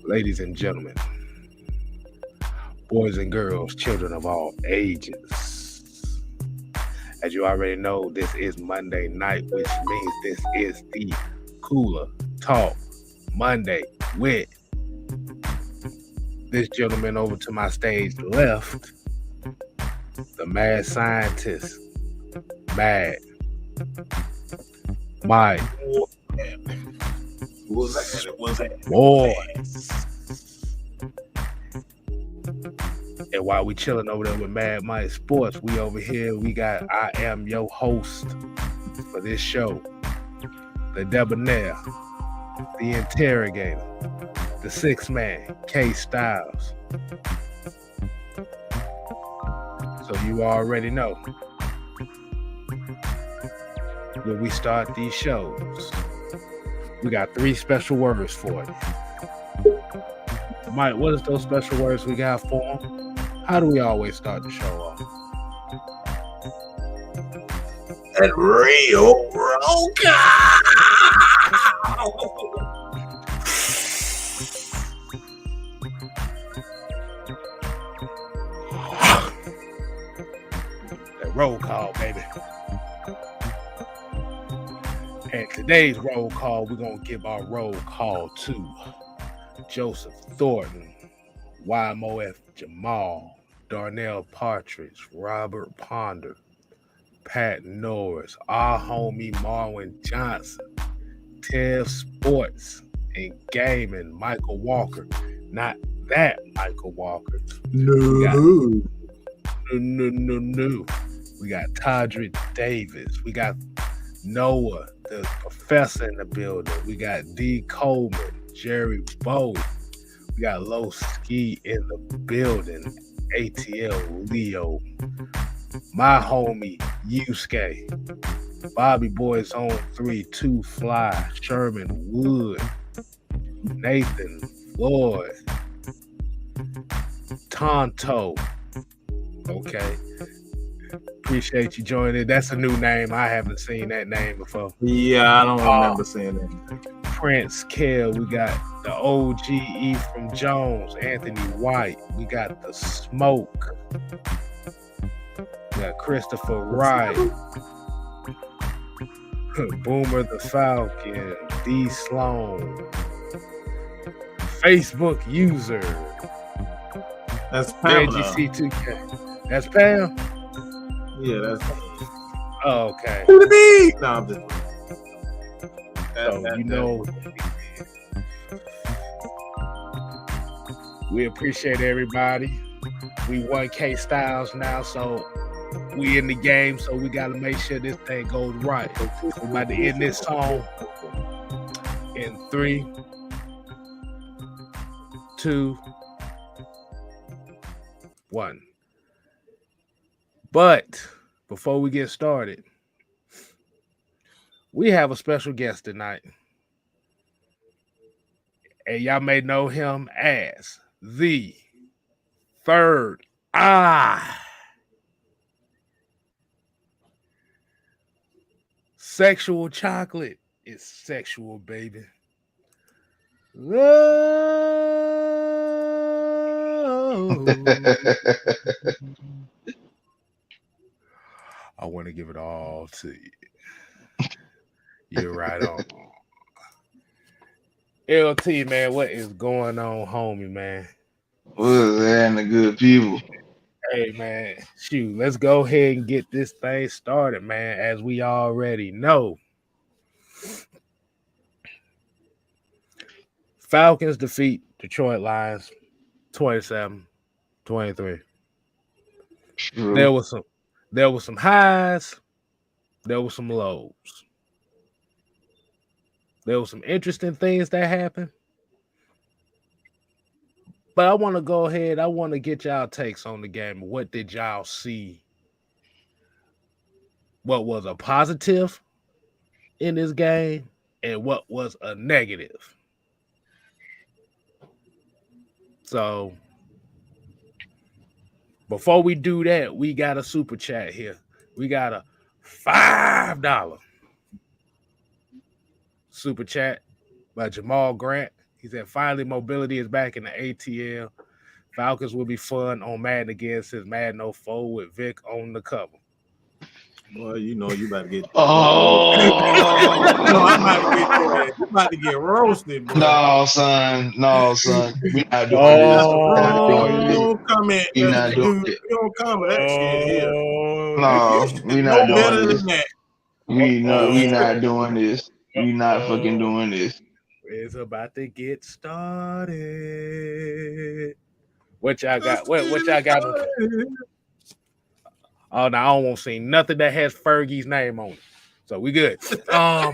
Ladies and gentlemen, boys and girls, children of all ages. As you already know, this is Monday night, which means this is the Cooler Talk Monday with this gentleman over to my stage left, the mad scientist, Mad Mike. Boy. And while we chilling over there with Mad Mike Sports, we over here, I am your host for this show, the debonair, the interrogator, the six man, K Styles. So you already know, when we start these shows, we got 3 special words for you. Mike, what is those special words we got for them? How do we always start the show off? That real roll That roll call, baby. And today's roll call, we're going to give our roll call to Joseph Thornton, YMOF Jamal, Darnell Partridge, Robert Ponder, Pat Norris, our homie Marwin Johnson, Tev Sports and Gaming, Michael Walker. Not that Michael Walker. No. We got Todrick Davis. We got Noah, the professor in the building. We got D. Coleman, Jerry Bowie. We got Low Ski in the building. ATL Leo. My homie Yusuke. Bobby Boys on 3, 2 Fly. Sherman Wood. Nathan Floyd. Tonto. Okay. Appreciate you joining. That's a new name. I haven't seen that name before. Yeah, I don't remember seeing that. Prince Kell. We got the OGE from Jones, Anthony White. We got the Smoke. We got Christopher Wright. Boomer the Falcon. D. Sloan. Facebook user. That's Pam. JGC2K. That's Pam? Yeah, that's. Oh, okay. Who the be? No, I'm just. We appreciate everybody. We won K Styles now, so we in the game, so we got to make sure this thing goes right. We're about to end this song in 3, 2, 1. But before we get started, we have a special guest tonight. And y'all may know him as the Third Eye. Sexual chocolate is sexual, baby. Love. I want to give it all to you. You're right on. LT, man, what is going on, homie, man? What's that, the good people? Hey, man, shoot, let's go ahead and get this thing started, man. As we already know, Falcons defeat Detroit Lions 27-23. There was some highs, there were some lows. There were some interesting things that happened. But I want to go ahead. I want to get y'all takes on the game. What did y'all see? What was a positive in this game and what was a negative? So before we do that, we got a super chat here. We got a $5 super chat by Jamal Grant. He said, finally, mobility is back in the ATL. Falcons will be fun on Madden again since Madden 04 with Vic on the cover. Boy, you know you about to get Oh no, I'm about to get your ass. You about to get roasted, boy. no, son. We not doing this. That's a We not doing this. wrong comment. We not doing Dude, it. you don't comment that shit here. You No, we should not know better doing than this. that. We not doing this. We not fucking doing this. It's about to get started. What y'all got? What y'all got? Oh, no, I don't want to see nothing that has Fergie's name on it. So we good. So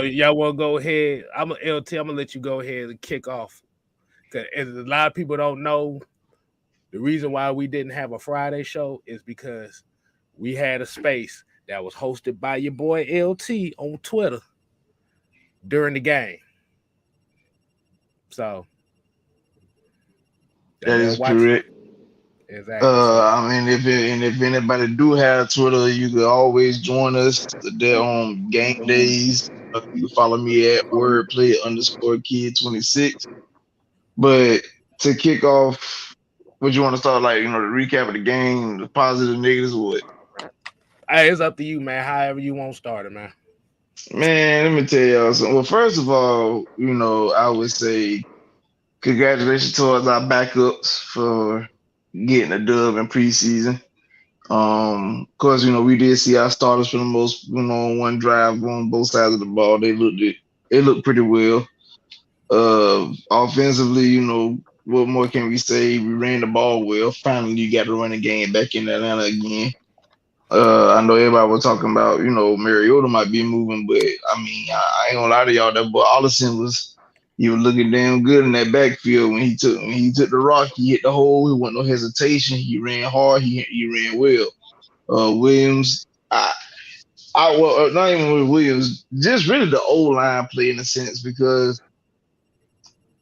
y'all want to go ahead? I'm gonna let you go ahead and kick off. Cause a lot of people don't know, the reason why we didn't have a Friday show is because we had a space that was hosted by your boy LT on Twitter during the game. So That is correct. Exactly. I mean, if anybody do have Twitter, you can always join us there on game days. You can follow me at wordplay_kid26. But to kick off, what you want to start, like, the recap of the game, the positive, negatives, what? Hey, it's up to you, man. However you want to start it, man. Man, let me tell y'all something. Well, first of all, I would say congratulations towards our backups for getting a dub in preseason. Of course, we did see our starters for the most, one drive on both sides of the ball. They looked pretty well. Offensively, what more can we say? We ran the ball well. Finally, you got the running game back in Atlanta again. I know everybody was talking about, Mariota might be moving, but I mean, I ain't gonna lie to y'all, that boy Allison was looking damn good in that backfield when he took the rock, he hit the hole, he wasn't no hesitation, he ran hard, he ran well. Williams, well, not even with Williams, just really the old line play in a sense, because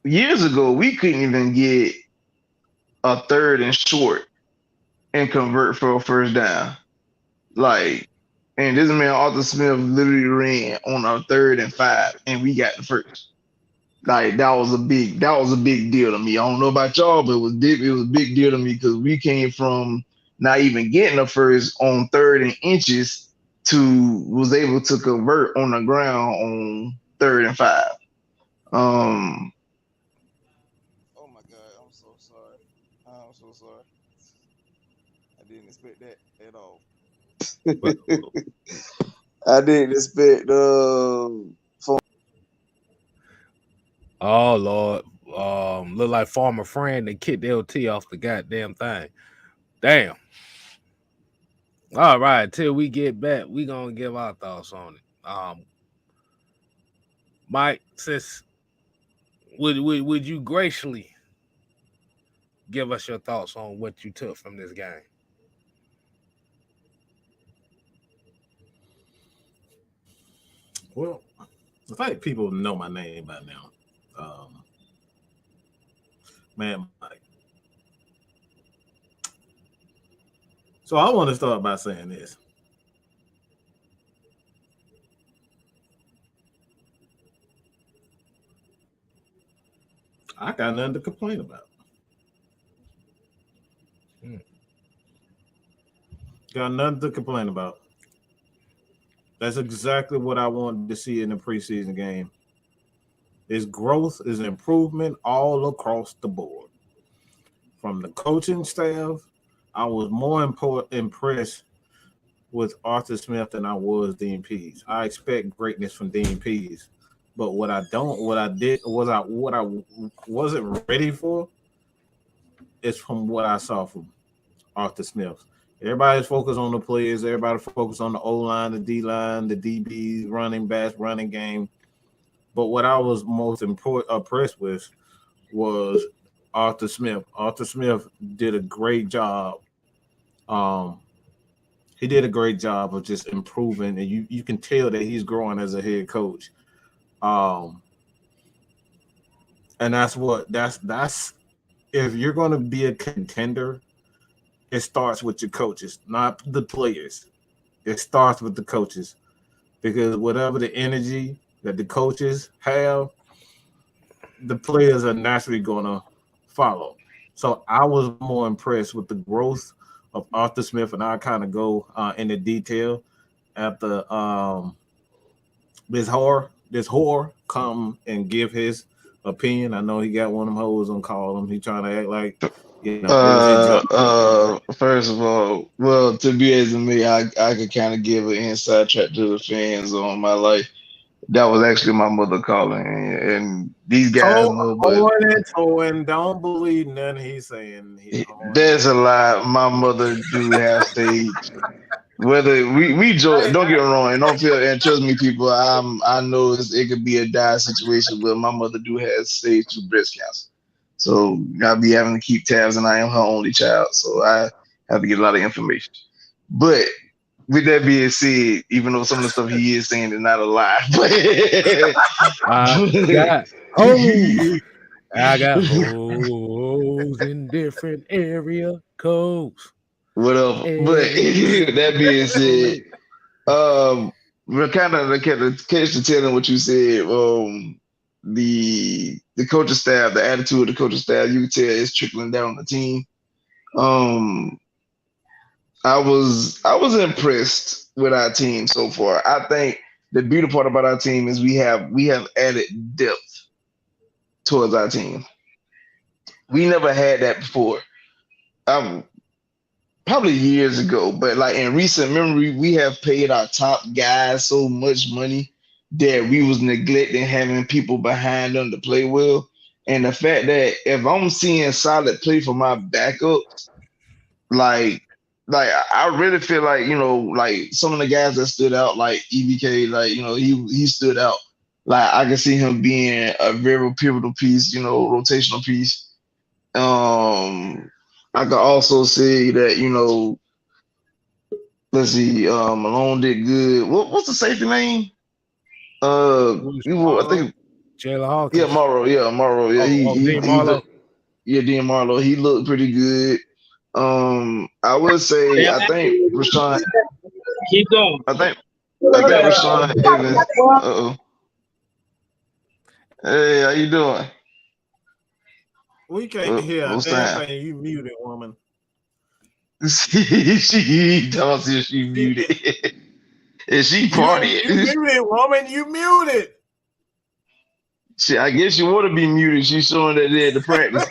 years ago we couldn't even get a third and short and convert for a first down. Like, and this man Arthur Smith literally ran on our 3rd and 5, and we got the first. Like, that was a big deal to me. I don't know about y'all, but it was a big deal to me because we came from not even getting the first on 3rd and inches to was able to convert on the ground on 3rd and 5. Oh my God, I'm so sorry. I didn't expect that at all. I didn't expect Oh Lord, look like Farmer Friend that kicked LT off the goddamn thing. Damn. All right, till we get back, we gonna give our thoughts on it. Mike, since would you graciously give us your thoughts on what you took from this game? Well, I think people know my name by now. Man, Mike. So I want to start by saying this. I got nothing to complain about. Got nothing to complain about. That's exactly what I wanted to see in the preseason game. Is growth, is improvement all across the board. From the coaching staff, I was more impressed with Arthur Smith than I was Dean Pease. I expect greatness from Dean Pease, but what I wasn't ready for is from what I saw from Arthur Smith. Everybody's focused on the players. Everybody focused on the O-line, the D-line, the DBs, running backs, running game. But what I was most impressed with was Arthur Smith. Arthur Smith did a great job. He did a great job of just improving, and you can tell that he's growing as a head coach. And that's if you're going to be a contender, it starts with your coaches, not the players. It starts with the coaches, because whatever the energy that the coaches have, the players are naturally gonna follow. So I was more impressed with the growth of Arthur Smith, and I kind of go into detail after this whore come and give his opinion. I know he got one of them hoes on call him. He trying to act like it was his job. First of all, well, to be as me, I could kind of give an inside track to the fans on my life. That was actually my mother calling, and these guys know, but Hoeing, don't believe nothing he's saying. He's there's a lie. My mother do have stage. Whether we joke, don't get me wrong, and don't feel, and trust me, people, I know it could be a dire situation, but my mother do have stage 2 breast cancer, so I'll be having to keep tabs, and I am her only child, so I have to get a lot of information. But with that being said, even though some of the stuff he is saying is not a lie, but I got hoes in different area codes. whatever. But that being said, we're kind of catch the tail on what you said. The coaching staff, the attitude of the coaching staff, you can tell it's trickling down on the team. I was impressed with our team so far. I think the beautiful part about our team is we have added depth towards our team. We never had that before. Probably years ago, but like in recent memory, we have paid our top guys so much money that we was neglecting having people behind them to play well. And the fact that if I'm seeing solid play for my backups, like I really feel like, like some of the guys that stood out, like EBK, like, he stood out. Like I can see him being a very pivotal piece, rotational piece. I could also say that, let's see, Malone did good. What's the safety name? I think Jalen Hawkins. Morrow. Yeah, Dean Marlowe. Dean Marlowe. He looked pretty good. I would say I think Rashawn. Keep going. I think Rashawn Evans. Uh-oh. Hey, how you doing? We can't hear a what's damn that? thing. You muted, woman. she tells you she muted. And she partying. You muted, woman. You muted. I guess you want to be muted. She's showing that they had to practice.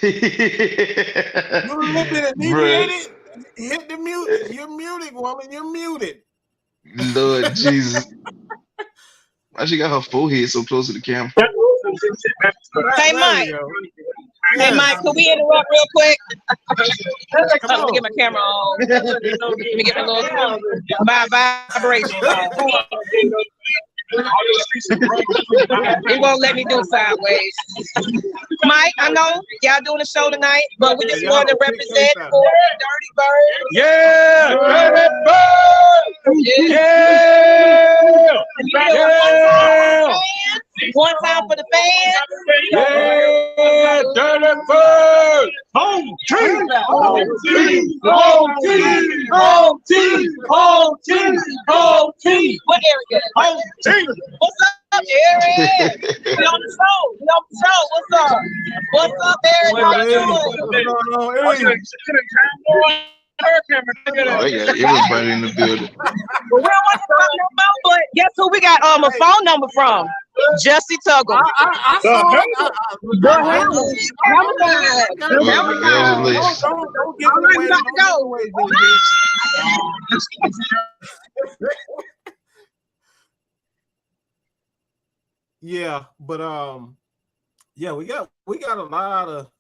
Hit the mute. You're muted, woman. You're muted. Lord Jesus. Why she got her forehead so close to the camera? Hey, Mike. Hey, Mike, can we interrupt real quick? Let me get my camera on. Let me get my little vibration on. It won't let me do sideways. Mike, I know y'all doing a show tonight, but we just want to represent for Dirty Bird. Yeah! Dirty Bird! Yeah! One time for the fans. Yeah! Dirty Bird! Home team! Home team! Home team! Home team! Home team! Home team! What area? Home team! What's up, Eric? We on the show. What's up? What's up, Eric? How you doing? Everybody in the building. We don't want to talk no more, but guess who we got a phone number from? Jesse Tuggle. Yeah, but yeah, we got a lot of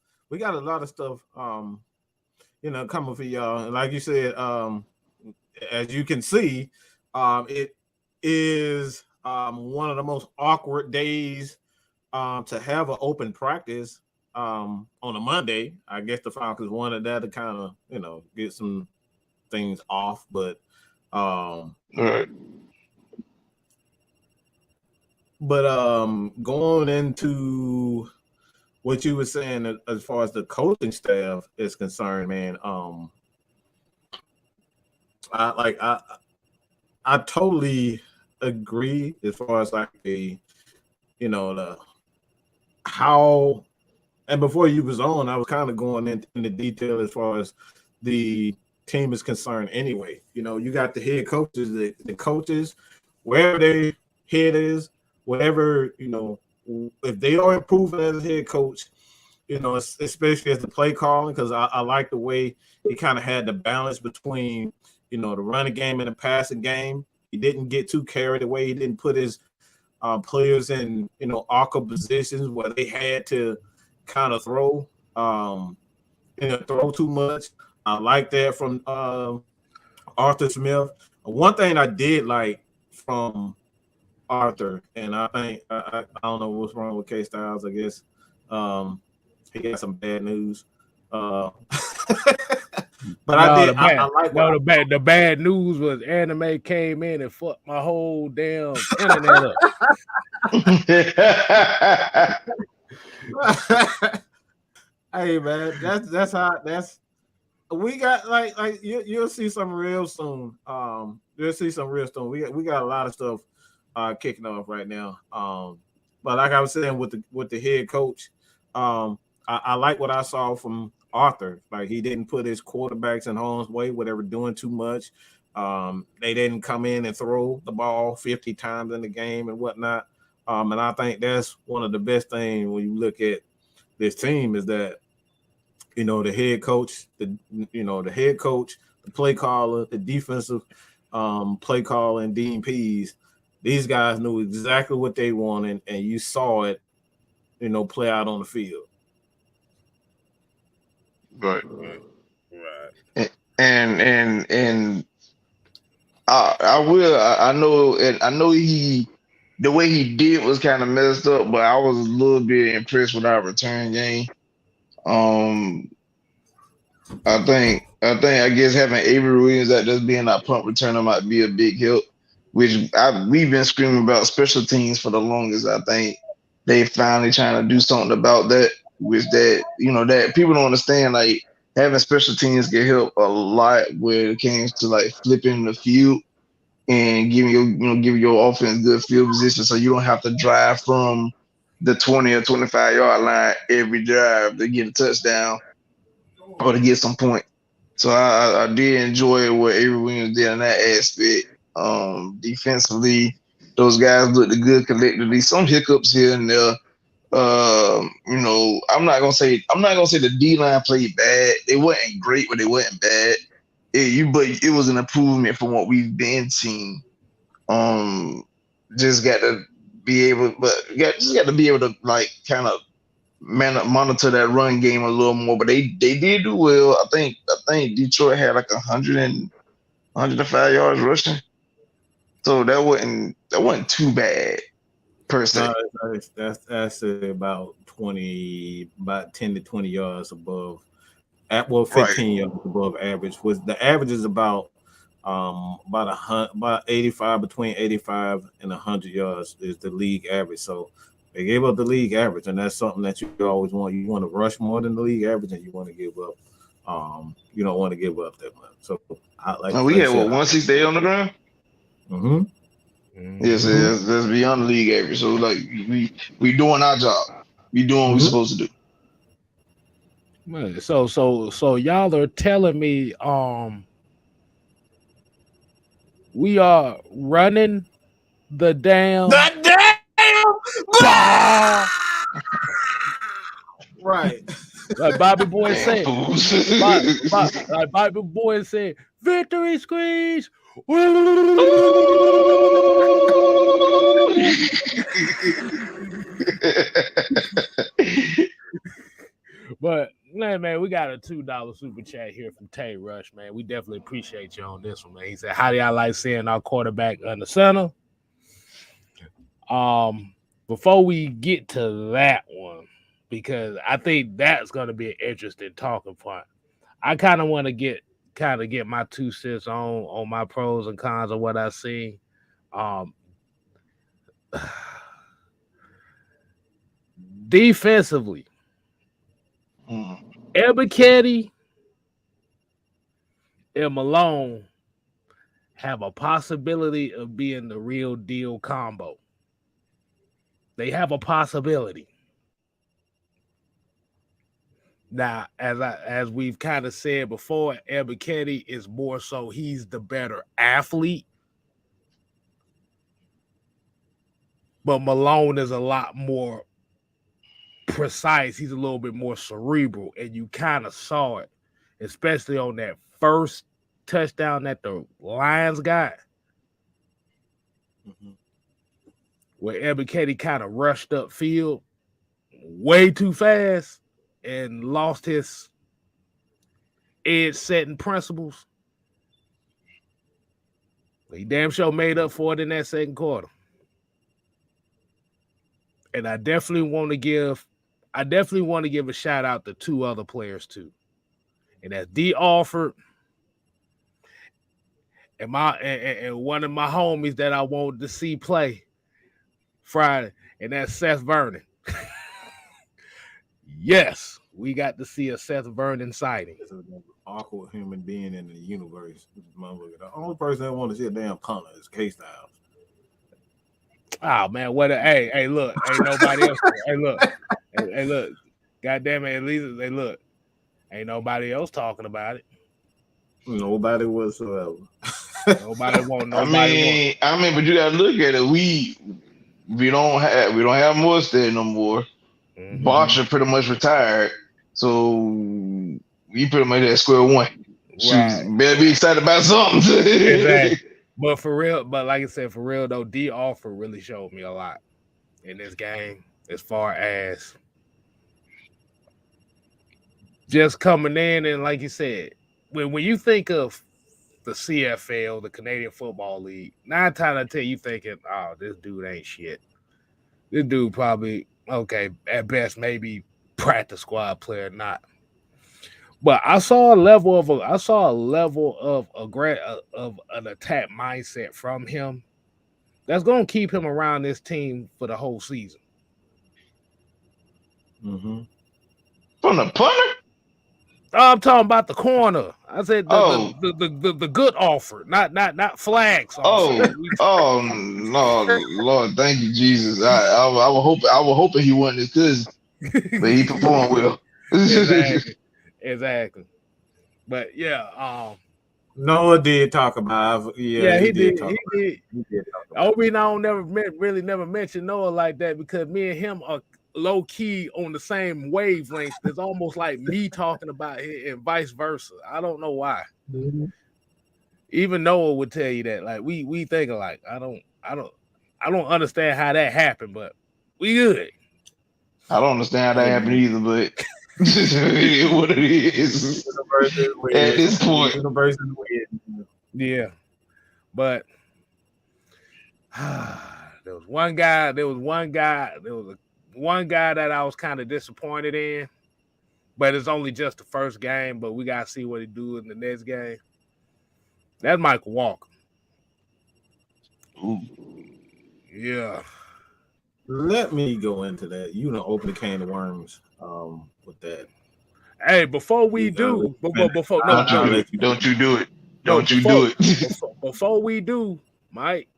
stuff coming for y'all. And like you said, as you can see, it is one of the most awkward days to have an open practice on a Monday. I guess the Falcons wanted that to kind of get some things off, but All right. But going into what you were saying as far as the coaching staff is concerned, man, I totally agree as far as like the how. And before you was on, I was kind of going into detail as far as the team is concerned. Anyway, you got the head coaches, the coaches, wherever their head is, whatever if they are improving as a head coach, especially as the play calling, because I like the way he kind of had the balance between the running game and the passing game. He didn't get too carried away. He didn't put his players in awkward positions where they had to kind of throw too much. I like that from Arthur Smith. One thing I did like from Arthur, and I think I don't know what's wrong with K Styles. I guess he got some bad news. But I like the bad news was Anime came in and fucked my whole damn internet up. Hey man, that's we got like you'll see some real soon. You'll see some real soon. We got a lot of stuff kicking off right now. But like I was saying with the head coach, I like what I saw from Arthur. Like he didn't put his quarterbacks in harm's way, whatever, doing too much. They didn't come in and throw the ball 50 times in the game and whatnot. And I think that's one of the best things when you look at this team is that, the head coach, the play caller, the defensive play caller and DPs, these guys knew exactly what they wanted, and you saw it, play out on the field. Right. And I know the way he did was kind of messed up, but I was a little bit impressed with our return game. I guess having Avery Williams at just being our punt returner might be a big help, which we've been screaming about special teams for the longest. I think they finally trying to do something about that, which that people don't understand. Like having special teams can help a lot when it comes to like flipping the field and giving your offense good field position, so you don't have to drive from the 20 or 25 yard line every drive to get a touchdown or to get some point. So I did enjoy what Avery Williams did in that aspect. Defensively, those guys looked good collectively. Some hiccups here and there. I'm not gonna say the D line played bad. It wasn't great, but it wasn't bad. But it was an improvement from what we've been seeing. Just got to be able to like kind of monitor that run game a little more. But they did do well. I think Detroit had like 105 yards rushing, so that wasn't too bad per se. That's about 10 to 20 yards above. 15 yards above average. The average is about 85, between 85 and 100 yards is the league average. So they gave up the league average, and that's something that you always want. You want to rush more than the league average, and you want to give up. You don't want to give up that much. So we had 168 on the ground. Mm-hmm. Yes, that's beyond the league average. So like we doing our job. We doing what we're supposed to do. So y'all are telling me we are running the damn ball. Right. Like Bobby Boy said. Like Bobby Boy said, victory screech. But man, we got a $2 super chat here from Tay Rush, man. We definitely appreciate you on this one, man. He said, how do y'all like seeing our quarterback under center? Before we get to that one, because I think that's going to be an interesting talking point. I kind of want to get my 2 cents on my pros and cons of what I see. Defensively, Ebiketie and Malone have a possibility of being the real deal combo. They have a possibility. Now, as we've kind of said before, Ebiketie is more so he's the better athlete. But Malone is a lot more precise. He's a little bit more cerebral, and you kind of saw it, especially on that first touchdown that the Lions got, where Ebiketie kind of rushed upfield way too fast and lost his edge setting principles. He damn sure made up for it in that second quarter. And I definitely want to give a shout out to two other players too. And that's D. Alford and one of my homies that I wanted to see play Friday, and that's Seth Vernon. Yes, we got to see a Seth Vernon sighting. It's an awkward human being in the universe. The only person that want to see a damn punter is K-Styles. Oh man, hey, look, ain't nobody else. Hey, look, goddamn it, at least they look. Ain't nobody else talking about it. Nobody whatsoever. Nobody want. I mean, but you gotta look at it. We don't have Morstead no more. Mm-hmm. Bosch pretty much retired, so we pretty much at square one. Right. Better be excited about something. Exactly. But for real, like I said, for real though, D. Alford really showed me a lot in this game as far as just coming in and, like you said, when you think of the CFL, the Canadian Football League, 9 times out of 10 you thinking, oh, this dude ain't shit. This dude probably, okay, at best maybe practice squad player, not. But I saw a level of an attack mindset from him that's going to keep him around this team for the whole season. Mm-hmm. From the punter? I'm talking about the corner. I said the good offer, not flags. Oh no, Lord, thank you, Jesus. I was hoping he wasn't his cousin, but he performed well. Exactly. But yeah, Noah did talk about. He did. Talk about it. I don't never mention Noah like that because me and him are low key on the same wavelength. It's almost like me talking about it and vice versa. I don't know why. Mm-hmm. Even Noah would tell you that. Like we think alike. I don't understand how that happened, but we good. I don't understand how that happened either, but what it is at this point. Yeah, but there was one guy that I was kind of disappointed in, but it's only just the first game. But we gotta see what he do in the next game. That's Michael Walker. Ooh. Yeah. Let me go into that. Open a can of worms with that. Hey, before we do, don't you do it. Before we do, Mike,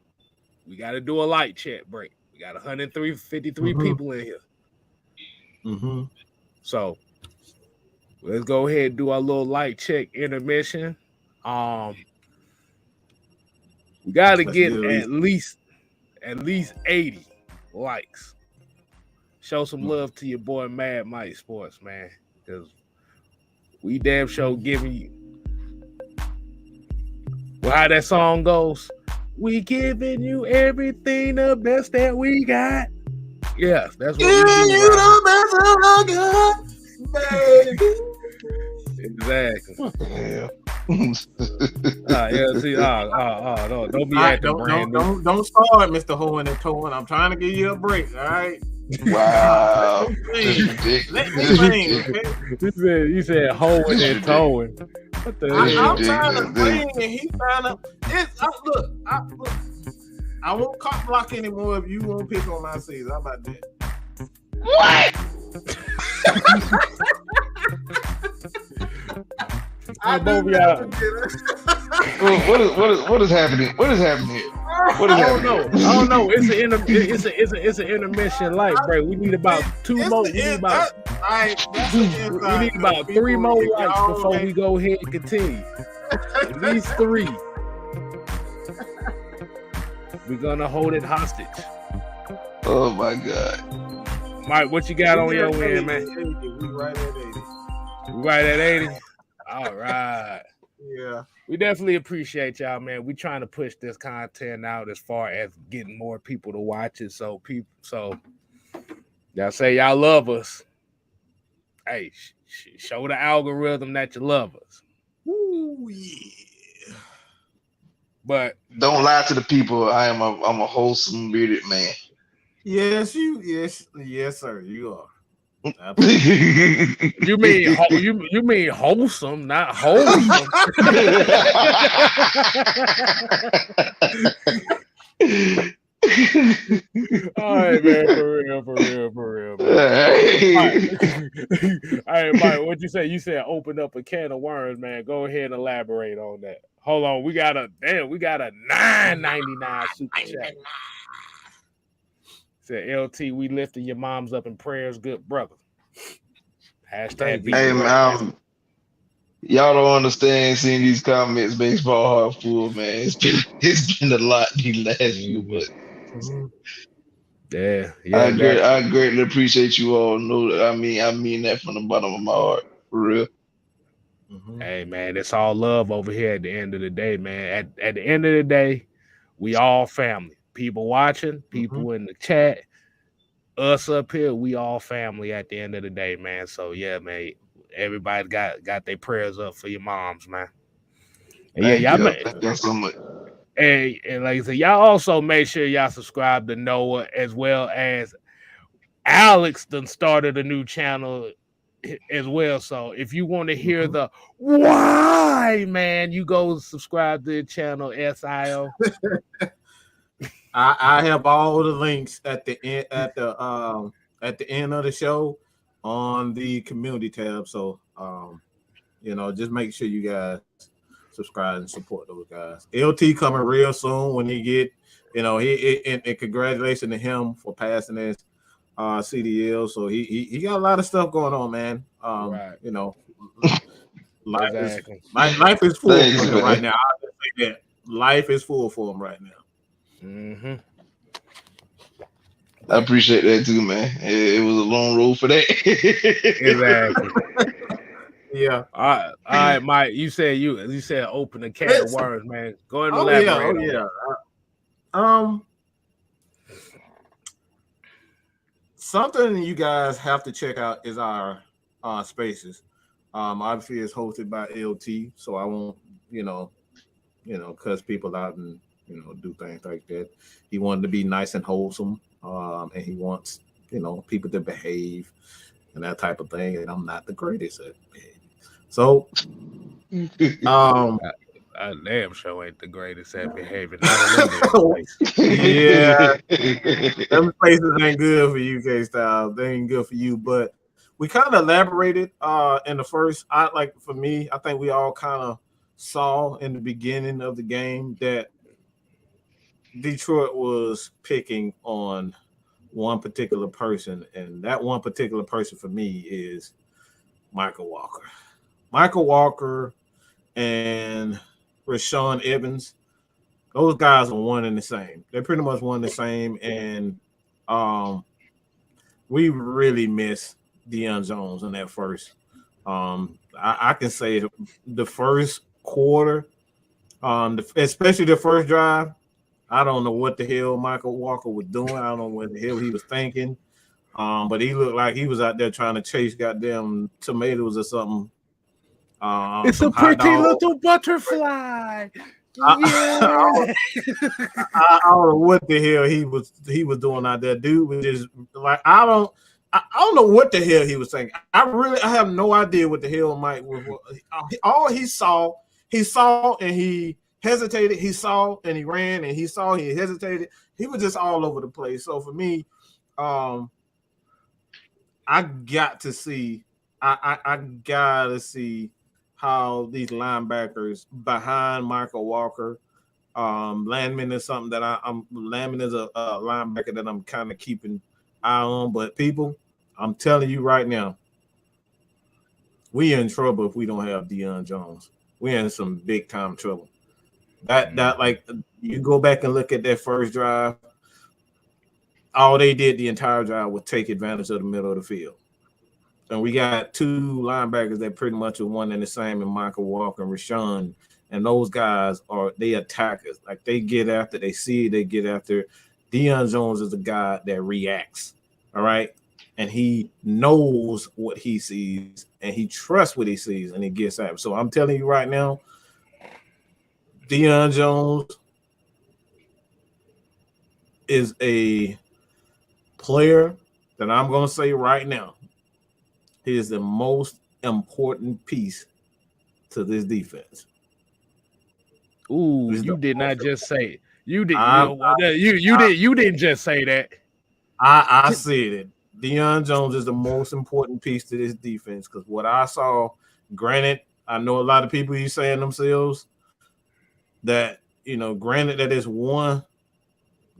we got to do a light check break. We got 153 people in here. Mm-hmm. So let's go ahead and do our little light check intermission. We got to get at least 80 likes. Show some love to your boy Mad Mike Sports, man, because we damn sure giving you. Well, how that song goes, we giving you everything the best that we got. Yeah, that's what we do. You the best I got, baby. Exactly. Yeah. See, don't be acting brand new. Don't start, Mr. Hoeing and Towing. I'm trying to give you a break, all right? Wow. Let me sing, okay? You said hoeing and towing. What the hell? I'm trying to sing and he's trying to. Look. I won't cop block anymore if you won't pick on my season. How about that? What? Both y'all. What is happening? What is happening here? What is I don't happening? know. I don't know. It's an intermission light break. We need about two It's more. the We need in- about that- I- that's the we inside need joke. about three People, more if lights y'all before ain't- we go ahead and continue. At least 3. We're gonna hold it hostage. Oh my God. Mike, what you got on We your at 80, end, man? 80, we right at 80. We right at 80. All right. Yeah. We definitely appreciate y'all, man. We trying to push this content out as far as getting more people to watch it. So y'all say y'all love us. Hey, show the algorithm that you love us. Ooh, yeah. But Don't lie to the people. I'm a wholesome bearded man. Yes, sir. You are. you mean wholesome, not wholesome. All right, man, for real, man. All right, Mike, what'd you say? You said open up a can of worms, man. Go ahead and elaborate on that. Hold on, we got a $9.99 super chat. Said LT, we lifting your moms up in prayers, good brother. Hashtag beat Hey, the man, y'all don't understand seeing these comments, baseball heart full, man. It's been a lot these last few months. Yeah, I greatly appreciate you all. Know that I mean that from the bottom of my heart, for real. Hey man, it's all love over here at the end of the day, man. At the end of the day, we all family. People watching, people in the chat, us up here, we all family at the end of the day, man. So yeah, man, everybody got their prayers up for your moms, man. And Thank y'all so much. And like I said, y'all also make sure y'all subscribe to Noah, as well as Alex done started a new channel as well. So if you want to hear the why, man, you go subscribe to the channel SIO. I have all the links at the end at the end of the show on the community tab. So just make sure you guys subscribe and support those guys. LT coming real soon when he get, and congratulations to him for passing his CDL. So he got a lot of stuff going on, man. Right. Life Exactly. is full Thanks, for him man. right now. I'll just say that life is full for him right now. I appreciate that too, man. It was a long road for that. Exactly. Yeah. All right, Mike. You said open a can of worms, man. Go ahead and elaborate on that. Something you guys have to check out is our spaces. Obviously it's hosted by LT, so I won't, cuss people out and do things like that. He wanted to be nice and wholesome, and he wants people to behave and that type of thing. And I'm not the greatest at behaving. So, I damn sure ain't the greatest at behaving. Yeah, them places ain't good for you, K-Style. They ain't good for you. But we kind of elaborated in the first. For me, I think we all kind of saw in the beginning of the game that Detroit was picking on one particular person, and that one particular person for me is Michael Walker. Michael Walker and Rashawn Evans, those guys are one and the same. They're pretty much one and the same, and we really miss Deion Jones in that first. I can say the first quarter, especially the first drive, I don't know what the hell Michael Walker was doing. I don't know what the hell he was thinking. But he looked like he was out there trying to chase goddamn tomatoes or something. It's a pretty little butterfly. I don't know what the hell he was doing out there. Dude was just like I don't know what the hell he was saying. I have no idea what the hell Mike was. All he saw and he hesitated. He saw and he ran and he saw he hesitated. He was just all over the place. So for me, I got to see. I gotta see how these linebackers behind Michael Walker, Landman is something that Landman is a linebacker that I'm kind of keeping eye on. But people, I'm telling you right now, we in trouble if we don't have Deion Jones. We're in some big time trouble. That like you go back and look at that first drive, all they did the entire drive was take advantage of the middle of the field. And we got two linebackers that pretty much are one and the same in Michael Walker and Rashawn. And those guys they attackers. Like they get after, they see, they get after. Deion Jones is a guy that reacts. All right. And he knows what he sees and he trusts what he sees and he gets at him. So I'm telling you right now, Deion Jones is a player that I'm going to say right now, he is the most important piece to this defense. Ooh, you did not just say it. You did. You didn't just say that. I said it. Deion Jones is the most important piece to this defense because what I saw, granted, I know a lot of people you saying themselves that, granted that it's one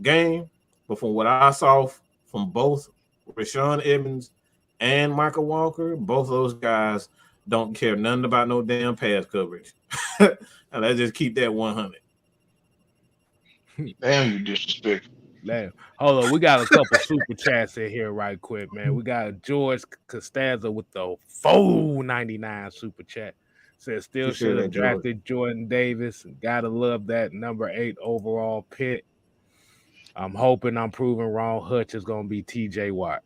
game, but from what I saw from both Rashawn Evans and Michael Walker, both of those guys don't care nothing about no damn pass coverage. And let's just keep that 100. Damn, you disrespectful. Damn. Hold on, we got a couple super chats in here right quick, man. We got George Costanza with the $4.99 super chat. Says still should have drafted Jordan Davis. Gotta love that number 8 overall pick. I'm hoping I'm proven wrong. Hutch is gonna be TJ Watt.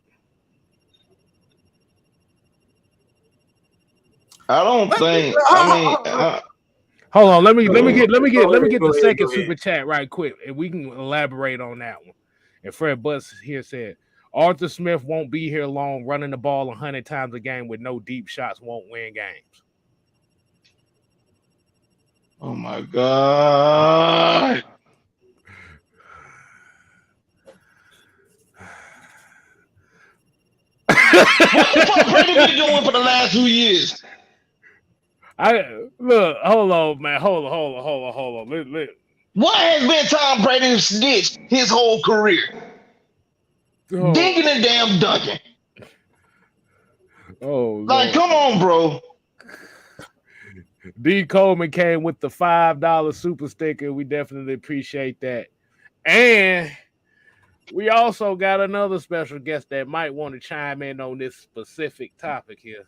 I don't think. Hold on, let me get the second super chat right quick, and we can elaborate on that one. And Fred Butts here said Arthur Smith won't be here long. Running the ball 100 times a game with no deep shots won't win games. Oh my God. What the fuck Brady been doing for the last 2 years? Hold on, man. Hold on. What has been Tom Brady's snitch his whole career? Dinking and damn dunking. Oh, like, come on, bro. D. Coleman came with the $5 super sticker. We definitely appreciate that. And we also got another special guest that might want to chime in on this specific topic here.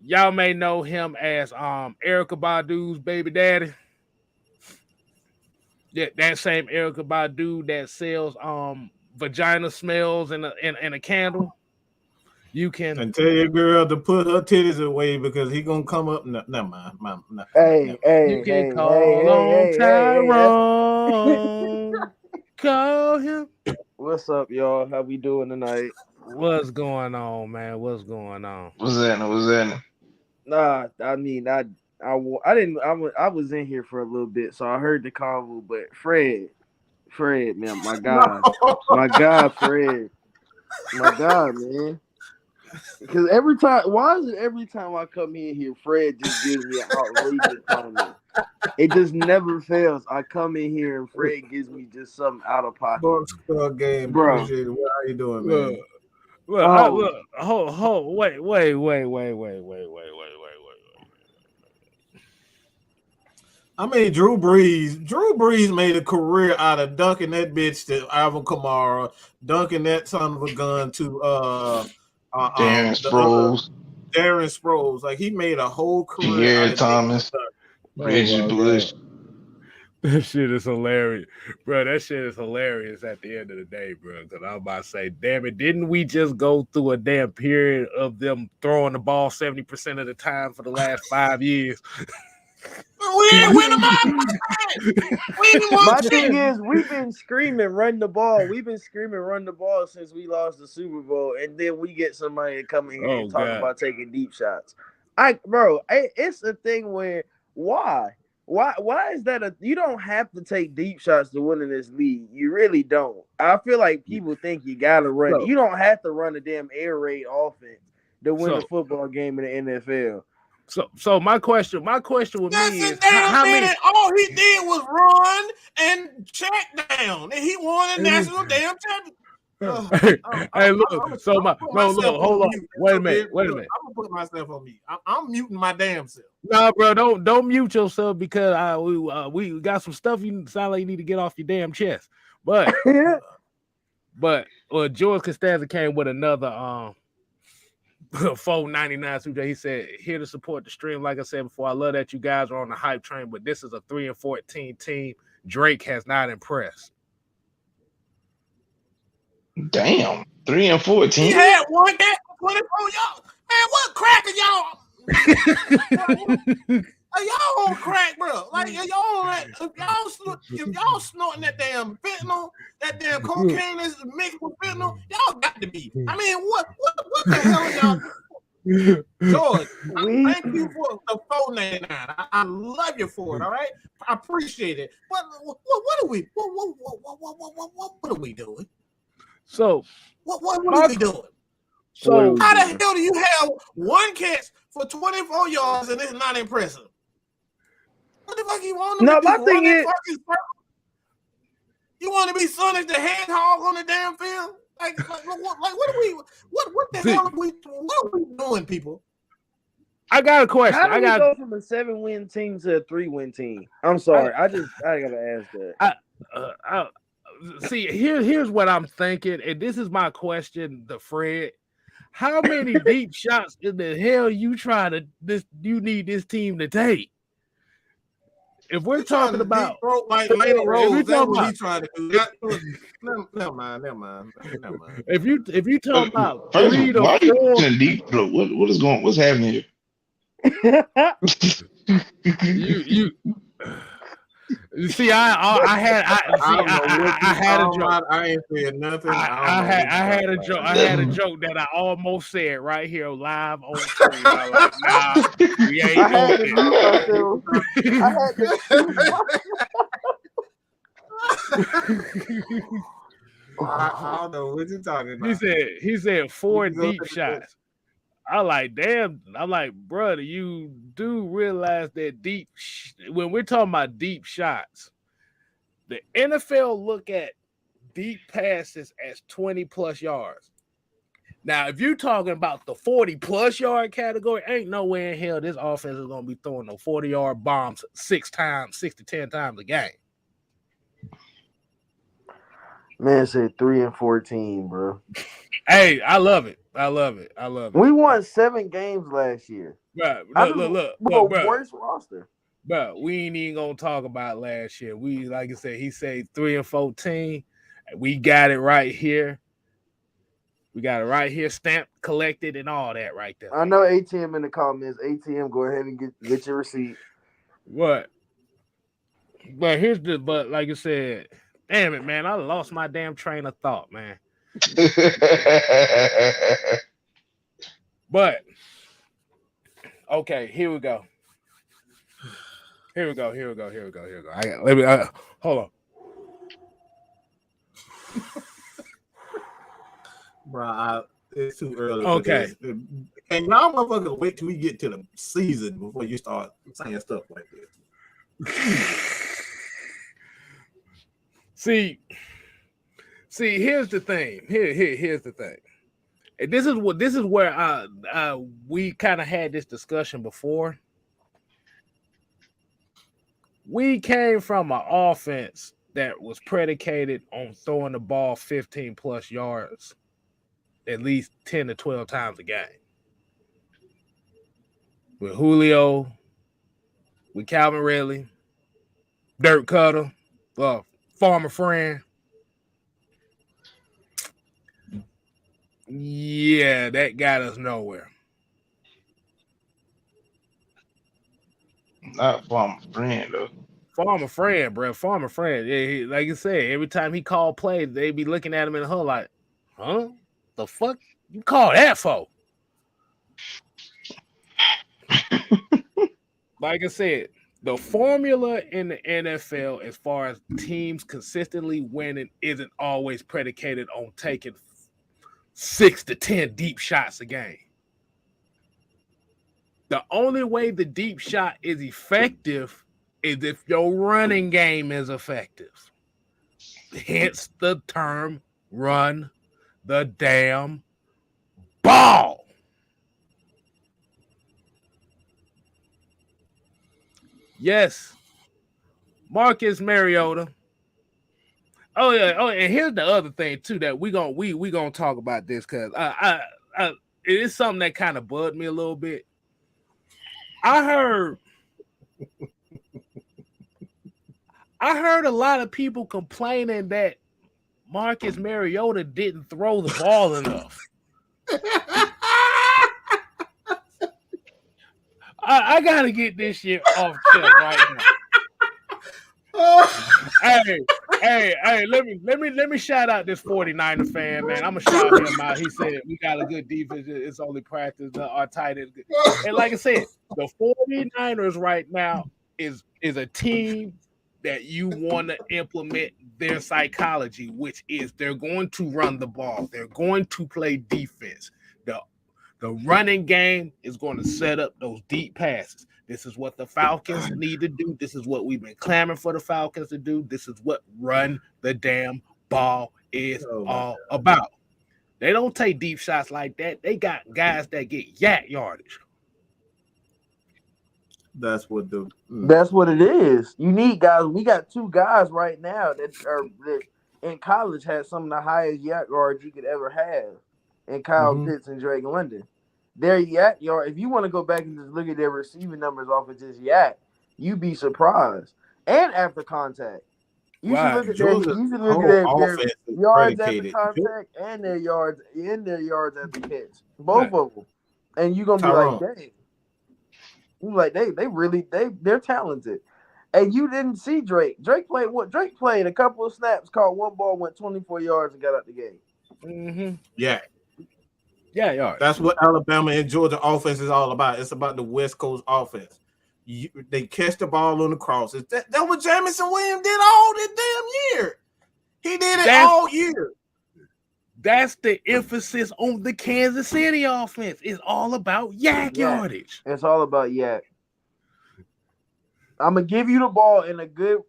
Y'all may know him as Erykah Badu's baby daddy. Yeah, that same Erykah Badu that sells vagina smells in a candle. You can and tell your girl to put her titties away because he gonna come up. No, never mind. You can call on Tyrone. Call him. What's up, y'all? How we doing tonight? What's going on, man? What's going on? What's that? Nah, I mean, I was in here for a little bit, so I heard the convo. But Fred, man, my God, Fred, my God, man. Because why is it every time I come in here, Fred just gives me an outrageous comment? It just never fails. I come in here and Fred gives me just something out of pocket. Game, bro. Appreciate it. How you doing, man? Wait. I mean, Drew Brees made a career out of dunking that bitch to Alvin Kamara, dunking that son of a gun to Darren Sproles. Like, he made a whole career. Pierre Thomas, Reggie Bush. That shit is hilarious, bro. That shit is hilarious at the end of the day, bro. Because I'm about to say, damn it, didn't we just go through a damn period of them throwing the ball 70% of the time for the last 5 years? We ain't winning My thing is, we've been screaming run the ball. We've been screaming run the ball since we lost the Super Bowl, and then we get somebody coming here and talking about taking deep shots. It's a thing where why is that you don't have to take deep shots to win in this league. You really don't. I feel like people think you gotta run. You don't have to run a damn air raid offense to win a football game in the NFL. So my question with me is how many? All he did was run and check down, and he won a national damn championship. Hey, look. Hold on. Wait a minute. I'm gonna put myself on mute. I'm muting my damn self. Nah, bro, don't mute yourself because we got some stuff you sound like you need to get off your damn chest. But George Costanza came with another $4.99 super. He said, "Here to support the stream." Like I said before, I love that you guys are on the hype train, but this is a 3-14 team. Drake has not impressed. Damn, 3-14. He had one game for 24 y'all. Man, what crack are y'all? Y'all on crack, bro. Like if y'all snorting that damn fentanyl, that damn cocaine that's mixed with fentanyl, y'all got to be. I mean, what the hell are y'all doing? George, thank you for the $4.99. I love you for it. All right, I appreciate it. What are we doing? So what are we doing? So how the hell do you have one catch for 24 yards and it's not impressive? What the fuck you want to do? My thing is, you want to be Sonic the Hedgehog on the damn field? What the hell are we doing, people? I got a question. How do we go from a 7-win team to a 3-win team? I'm sorry. I gotta ask that. See, here's what I'm thinking, and this is my question to Fred. How many deep shots in the hell you need this team to take? If we're talking about like later roles, that's what he's trying to do. Never mind. If you talking about First, 3 to 4, why are you in deep throat? What's happening here? You see, I had a joke. I ain't saying nothing. I had a joke. I had a joke that I almost said right here live on screen. I'm like, nah, we ain't doing it. I don't know what you're talking about. He said 4 deep shots. I like, damn. I'm like, brother, you do realize that when we're talking about deep shots, the NFL look at deep passes as 20 plus yards. Now, if you're talking about the 40 plus yard category, ain't no way in hell this offense is going to be throwing no 40-yard bombs 6 to 10 times a game. Man said 3-14, bro. Hey, I love it. We won 7 games last year. Look, worst roster. But we ain't even gonna talk about last year. We, like I said, he said 3-14. We got it right here. We got it right here, stamped, collected, and all that right there. I know ATM in the comments. ATM, go ahead and get your receipt. What? But like I said, damn it, man, I lost my damn train of thought, man. But okay, here we go. Hold on. Bro, it's too early. Okay. And y'all motherfuckers wait till we get to the season before you start saying stuff like this. See, here's the thing. Here's the thing. And this is where we kind of had this discussion before. We came from an offense that was predicated on throwing the ball 15 plus yards at least 10 to 12 times a game. With Julio, with Calvin Ridley, Dirk Cutter, Farmer Friend. Yeah, that got us nowhere. Not Farmer Friend, though. Farmer Friend, bro. Farmer Friend. Yeah, like you said, every time he called plays, they be looking at him in the huddle like, huh? The fuck you call that for? Like I said, the formula in the NFL as far as teams consistently winning isn't always predicated on taking 6 to 10 deep shots a game. The only way the deep shot is effective is if your running game is effective. Hence the term run the damn ball. Yes, Marcus Mariota. Oh yeah. Oh, and here's the other thing too that we gonna talk about this because I it is something that kind of bugged me a little bit. I heard a lot of people complaining that Marcus Mariota didn't throw the ball enough. I gotta get this shit off chest right now. Hey, let me shout out this 49er fan, man. I'm gonna shout him out. He said we got a good defense. It's only practice. Our tight end. And like I said, the 49ers right now is a team that you want to implement their psychology, which is they're going to run the ball. They're going to play defense. The running game is going to set up those deep passes. This is what the Falcons need to do. This is what we've been clamoring for the Falcons to do. This is what run the damn ball is all about. They don't take deep shots like that. They got guys that get yak yardage. That's what it is. You need guys. We got two guys right now that in college had some of the highest yak yards you could ever have. And Kyle Pitts and Drake London. Their yak yard, if you want to go back and just look at their receiving numbers off of just yak, you'd be surprised. And after contact. You should look at their yards after contact and their yards after catch. Both of them. And you're gonna be like, dang. You're like, they're talented. And you didn't see Drake. Drake played a couple of snaps, caught one ball, went 24 yards and got out the game. Mm-hmm. Yeah. Yeah, yards. That's what Alabama and Georgia offense is all about. It's about the West Coast offense. They catch the ball on the crosses. That what Jamison Williams did all this damn year. He did it all year. That's the emphasis on the Kansas City offense. It's all about yak yardage. It's all about yak. I'm gonna give you the ball in a good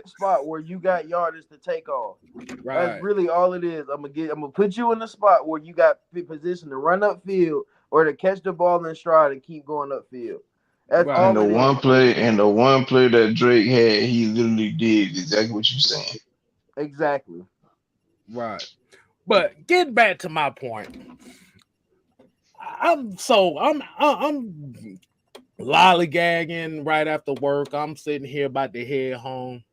spot where you got yardage to take off. Right. That's really all it is. I'm gonna put you in the spot where you got position to run upfield or to catch the ball in stride and keep going upfield. That's all. And the one play that Drake had, he literally did exactly what you're saying. Exactly. Right. But getting back to my point, I'm lollygagging right after work. I'm sitting here about to head home,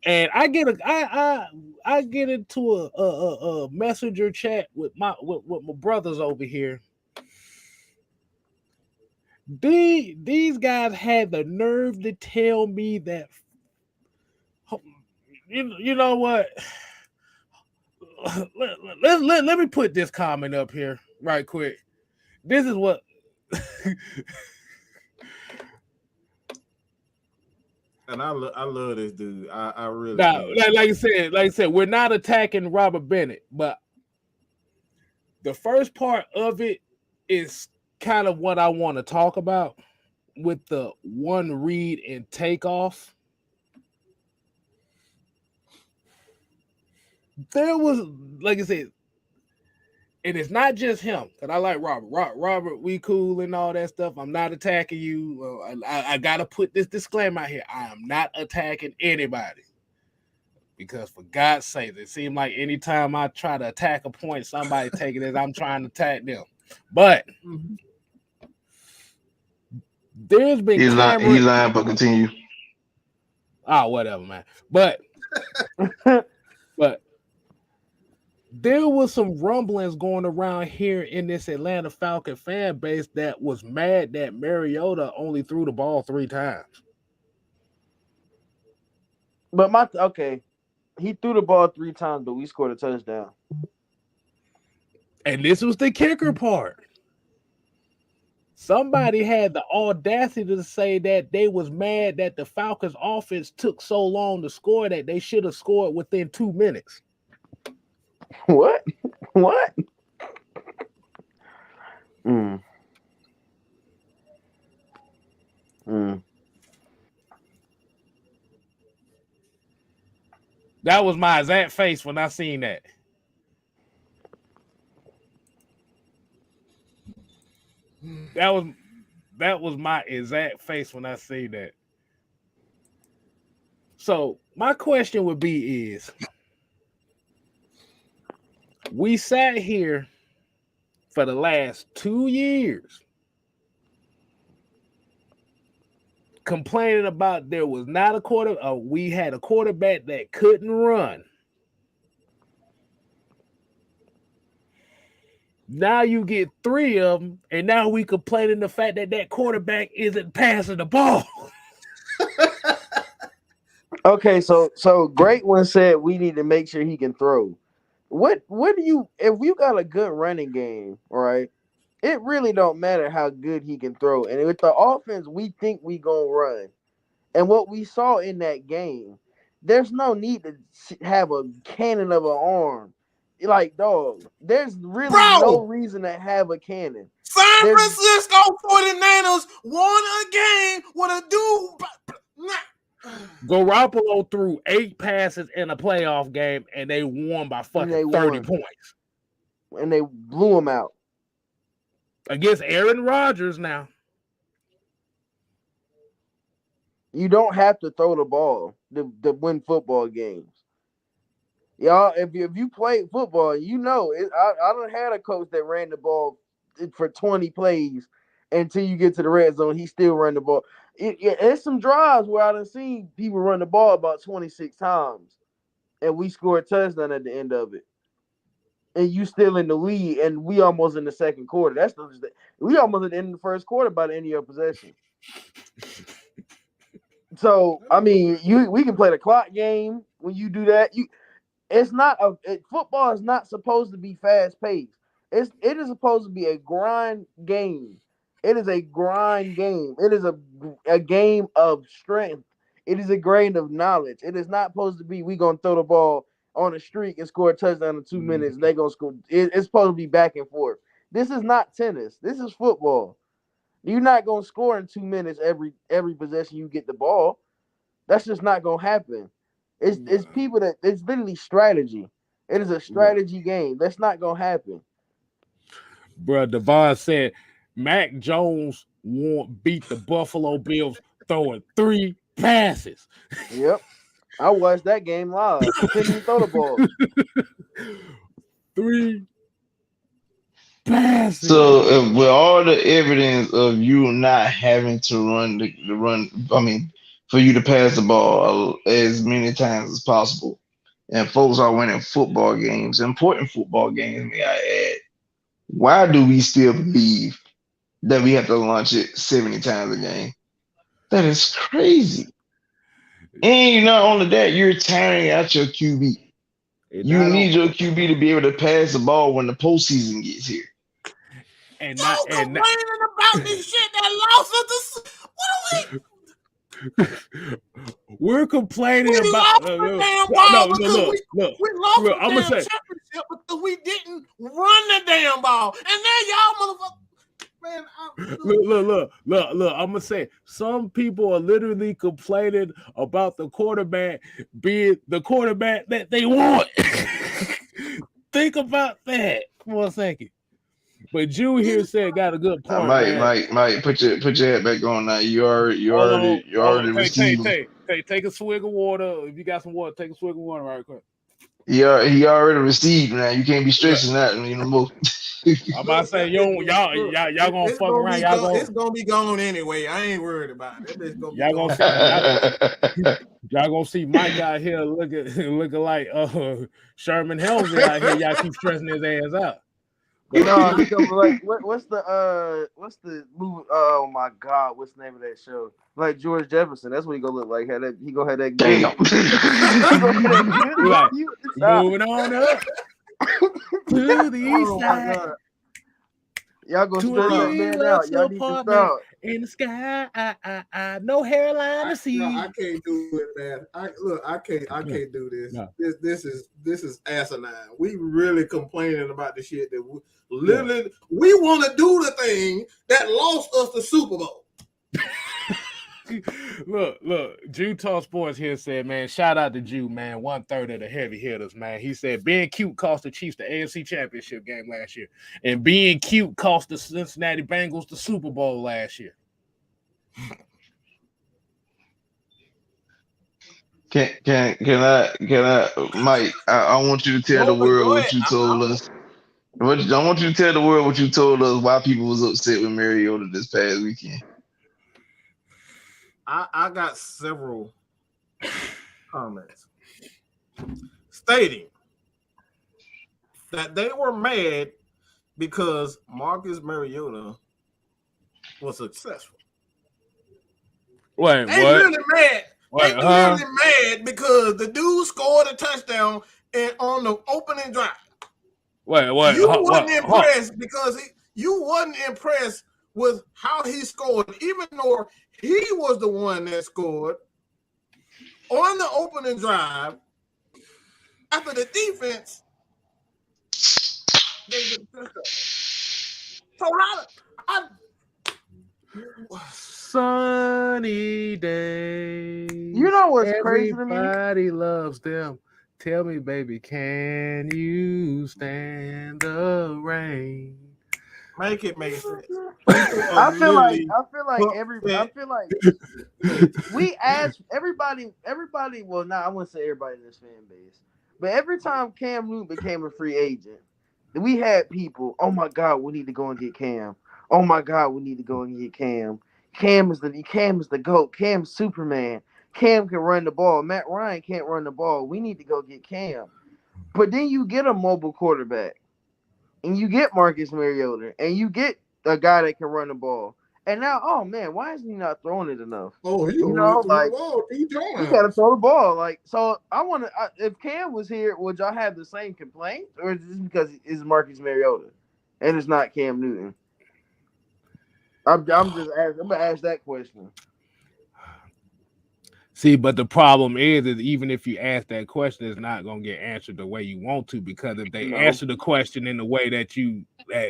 and I get into a messenger chat with my brothers over here. These guys had the nerve to tell me that you know what? Let me put this comment up here right quick. This is what and I love this dude. I really like I said, we're not attacking Robert Bennett, but the first part of it is kind of what I want to talk about with the one read and takeoff. There was, like I said, and it's not just him, because I like Robert. Robert, we cool and all that stuff. I'm not attacking you. I got to put this disclaimer out here. I am not attacking anybody. Because for God's sake, it seems like anytime I try to attack a point, somebody taking it, I'm trying to attack them. But there's been he's lying, but continue. Whatever, man. But there was some rumblings going around here in this Atlanta Falcon fan base that was mad that Mariota only threw the ball 3 times. But he threw the ball 3 times, but we scored a touchdown. And this was the kicker part. Somebody had the audacity to say that they was mad that the Falcons offense took so long to score that they should have scored within 2 minutes. What? That was my exact face when I seen that. That was my exact face when I seen that. So my question would be is, we sat here for the last 2 years complaining about there was not a we had a quarterback that couldn't run. Now you get 3 of them, and now we complaining the fact that that quarterback isn't passing the ball. Okay, so Great One said we need to make sure he can throw. What do you, if you got a good running game, right? It really don't matter how good he can throw. And with the offense, we think we gonna run. And what we saw in that game, there's no need to have a cannon of an arm. Like, dog, there's really no reason to have a cannon. San Francisco 49ers won a game with a dude. Garoppolo threw 8 passes in a playoff game, and they won by fucking 30 points. And they blew him out. Against Aaron Rodgers now. You don't have to throw the ball to win football games. Y'all, if you played football, you know I done had a coach that ran the ball for 20 plays until you get to the red zone. He still run the ball. It's some drives where I done seen people run the ball about 26 times, and we scored a touchdown at the end of it. And you still in the lead, and we almost in the second quarter. We almost at the end of the first quarter by the end of your possession. So I mean, we can play the clock game when you do that. Football is not supposed to be fast paced. It is supposed to be a grind game. It is a grind game. It is a game of strength. It is a game of knowledge. It is not supposed to be we gonna throw the ball on a streak and score a touchdown in 2 minutes. They gonna score. It's supposed to be back and forth. This is not tennis. This is football. You're not gonna score in 2 minutes every possession you get the ball. That's just not gonna happen. It's people that it's literally strategy. It is a strategy game. That's not gonna happen. Bro, Devon said Mac Jones won't beat the Buffalo Bills throwing 3 passes. Yep. I watched that game live. Couldn't even throw the ball. 3 passes. So with all the evidence of you not having to run, I mean, for you to pass the ball as many times as possible, and folks are winning football games, important football games, may I add, why do we still believe that we have to launch it 70 times a game? That is crazy. And not only that, you're tiring out your QB. You need your QB to be able to pass the ball when the postseason gets here. And not complaining about this shit that lost us. What are we? We're complaining about look. We lost the damn championship because we didn't run the damn ball, and then y'all motherfuckers. Man, look. I'm gonna say some people are literally complaining about the quarterback being the quarterback that they want. Think about that for a second. But Jew here said got a good point. Mike, put your head back on now. You already received. Take a swig of water. If you got some water, take a swig of water right quick. He already received now. You can't be stressing that anymore. I'm about to say y'all gonna fuck around. It's gonna be gone anyway. I ain't worried about it. Y'all gonna see Mike out here looking like Sherman Helmsley out here. Y'all keep stressing his ass out. But no, like what's the movie? Oh my God, what's the name of that show? Like George Jefferson. That's what he gonna look like. He gonna have that. Damn. Moving on up to the east side. Y'all gonna stress that man out. Y'all need to stop. In the sky, no hairline to see. No, I can't do it, man. I can't do this. No. This is asinine. We really complaining about the shit that we want to do the thing that lost us the Super Bowl. Look. Jew Talk Sports here said, man, shout out to Jew, man. 1/3 of the heavy hitters, man. He said being cute cost the Chiefs the AFC Championship game last year, and being cute cost the Cincinnati Bengals the Super Bowl last year. Can I, Mike? I want you to tell the world what you told us. I want you to tell the world what you told us why people was upset with Mariota this past weekend. I got several comments stating that they were mad because Marcus Mariota was successful. Wait, they what? Really mad. They really mad because the dude scored a touchdown and on the opening drive. Wait. You wasn't impressed because you wasn't impressed with how he scored, even though he was the one that scored on the opening drive after the defense. So sunny day. You know what's crazy to me? Everybody loves them. Tell me, baby, can you stand the rain? Make it make sense. I feel like we ask everybody. Well, I wouldn't say everybody in this fan base, but every time Cam Newton became a free agent, we had people. Oh my God, we need to go and get Cam. Oh my God, we need to go and get Cam. Cam is the GOAT. Cam's Superman. Cam can run the ball. Matt Ryan can't run the ball. We need to go get Cam. But then you get a mobile quarterback, and you get Marcus Mariota, and you get a guy that can run the ball. And now, oh man, why is he not throwing it enough? Oh, he you gotta throw the ball. Like, so I want to. If Cam was here, would y'all have the same complaint, or is this because it's Marcus Mariota and it's not Cam Newton? I'm just asking. I'm gonna ask that question. See, but the problem is even if you ask that question, it's not gonna get answered the way you want to, because if they answer the question in the way that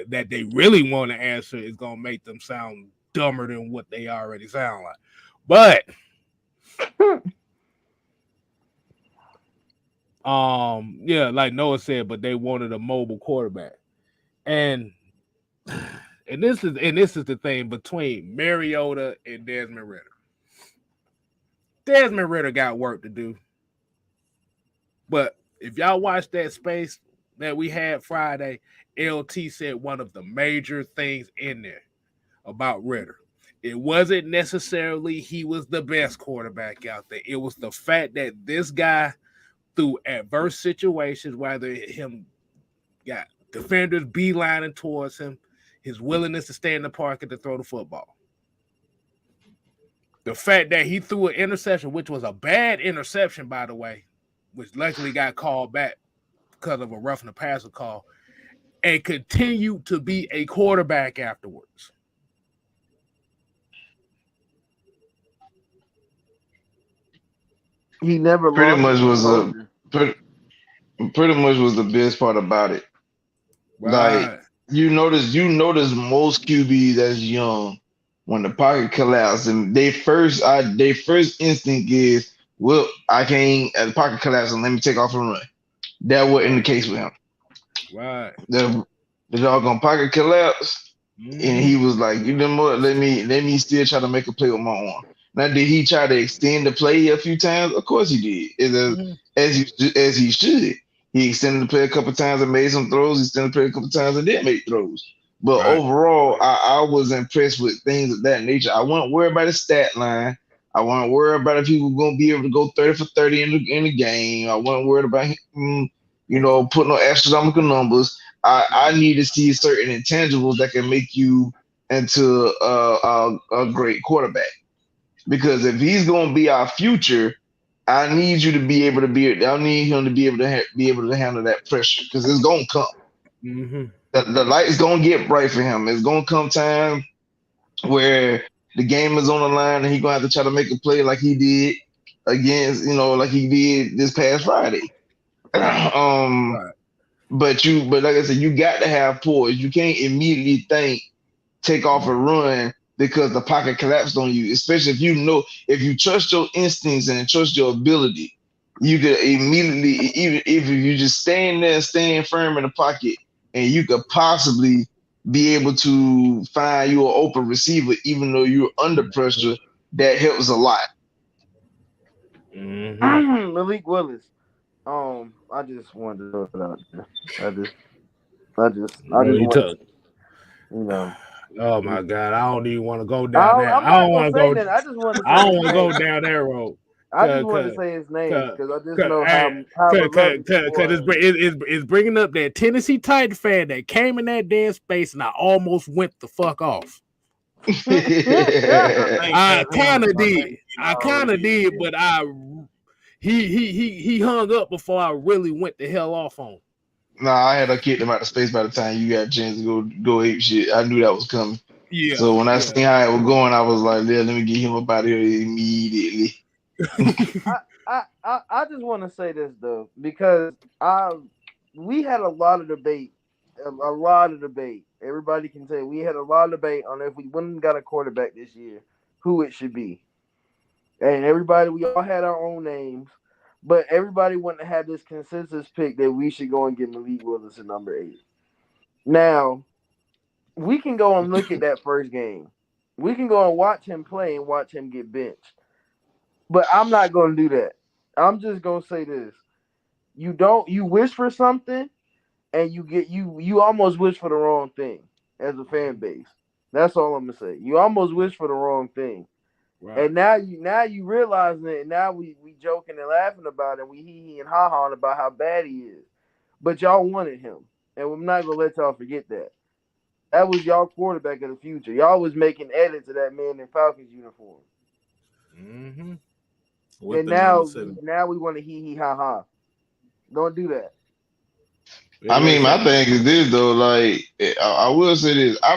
that they really want to answer, it's gonna make them sound dumber than what they already sound like. But yeah, like Noah said, but they wanted a mobile quarterback. And this is the thing between Mariota and Desmond Ritter. Desmond Ritter got work to do. But if y'all watch that space that we had Friday, LT said one of the major things in there about Ritter. It wasn't necessarily he was the best quarterback out there. It was the fact that this guy, through adverse situations, whether him got defenders beelining towards him, his willingness to stay in the pocket to throw the football. The fact that he threw an interception, which was a bad interception, by the way, which luckily got called back because of a roughing the passer call, and continued to be a quarterback afterwards. He never pretty lost. much was the best part about it. Right. Like you notice most QBs that's young, when the pocket collapses, and their first instinct is, well, I can't the pocket collapse and let me take off and run. That wasn't the case with him. Right. The doggone pocket collapse, and he was like, you know what, let me still try to make a play with my arm. Now, did he try to extend the play a few times? Of course he did. As he should. He extended the play a couple times and made some throws. He extended the play a couple times and didn't make throws. But overall, I was impressed with things of that nature. I wasn't worried about the stat line. I wasn't worried about if he was going to be able to go 30 for 30 in the game. I wasn't worried about him, putting no astronomical numbers. I need to see certain intangibles that can make you into a great quarterback. Because if he's going to be our future, I need you to be able to I need him to be able to handle that pressure, because it's going to come. Mm-hmm. The light is going to get bright for him. It's going to come time where the game is on the line and he's going to have to try to make a play like he did against, like he did this past Friday. But like I said, you got to have poise. You can't immediately take off a run because the pocket collapsed on you. Especially if you trust your instincts and trust your ability, you could immediately, even if you just stand there, stand firm in the pocket, and you could possibly be able to find you an open receiver, even though you're under pressure. That helps a lot. Malik Willis. I just wanted to throw it out there. I just want, you know. Oh my God, I don't even want to go down there. I'm I not don't want gonna to say go. that. I just want to say I don't his want to go name. down that road. I just wanted to say his name because I just know how Cause beloved he was. it's bringing up that Tennessee Titan fan that came in that damn space, and I almost went the fuck off. I kind of did, but he hung up before I really went the hell off on him. Nah, I had to kick him out of space by the time you got a chance to go ape shit. I knew that was coming. Yeah. So when I seen how it was going, I was like, yeah, let me get him up out of here immediately. I just want to say this though, because we had a lot of debate. Everybody can say we had a lot of debate on if we wouldn't have got a quarterback this year, who it should be. And we all had our own names, but everybody wanted to have this consensus pick that we should go and get Malik Willis at number 8. Now, we can go and look at that first game. We can go and watch him play and watch him get benched. But I'm not going to do that. I'm just going to say this. You wish for something and you almost wish for the wrong thing as a fan base. That's all I'm going to say. You almost wish for the wrong thing. Right. And now you realizing it, and now we joking and laughing about it, we hee and ha-ha about how bad he is. But y'all wanted him. And I'm not going to let y'all forget that. That was y'all quarterback of the future. Y'all was making edits to that man in Falcons uniform. Mm-hmm. And now we want to hee ha ha. Don't do that. I mean, my thing is this though. Like, I will say this. I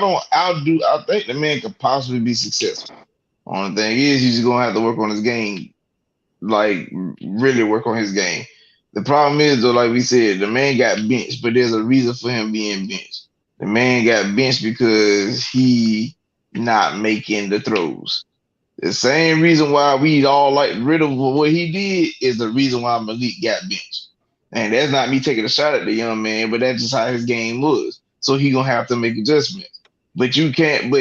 think the man could possibly be successful. Only thing is, he's just gonna have to work on his game. Like, really work on his game. The problem is though, like we said, the man got benched, but there's a reason for him being benched. The man got benched because he not making the throws. The same reason why we all like Ritter for what he did is the reason why Malik got benched. And that's not me taking a shot at the young man, but that's just how his game was. So he gonna have to make adjustments. But you can't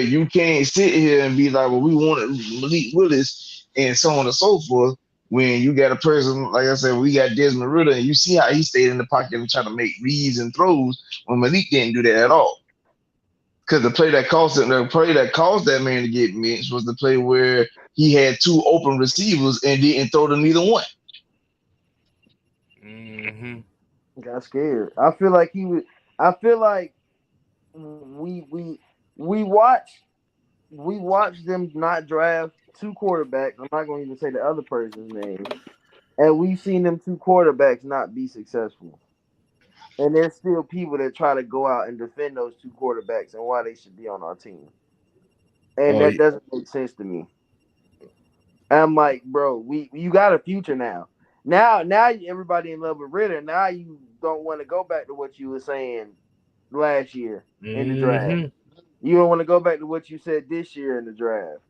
sit here and be like, well, we wanted Malik Willis and so on and so forth. When you got a person, like I said, we got Desmond Ritter, and you see how he stayed in the pocket and trying to make reads and throws when Malik didn't do that at all. Because the play that caused that man to get benched was the play where he had 2 open receivers and didn't throw to neither one. Mm-hmm. Got scared. I feel like we watched them not draft 2 quarterbacks. I'm not going to even say the other person's name. And we've seen them 2 quarterbacks not be successful. And there's still people that try to go out and defend those 2 quarterbacks and why they should be on our team. And that doesn't make sense to me. I'm like, bro, you got a future now. Now everybody in love with Ritter. Now you don't want to go back to what you were saying last year in the draft. You don't want to go back to what you said this year in the draft.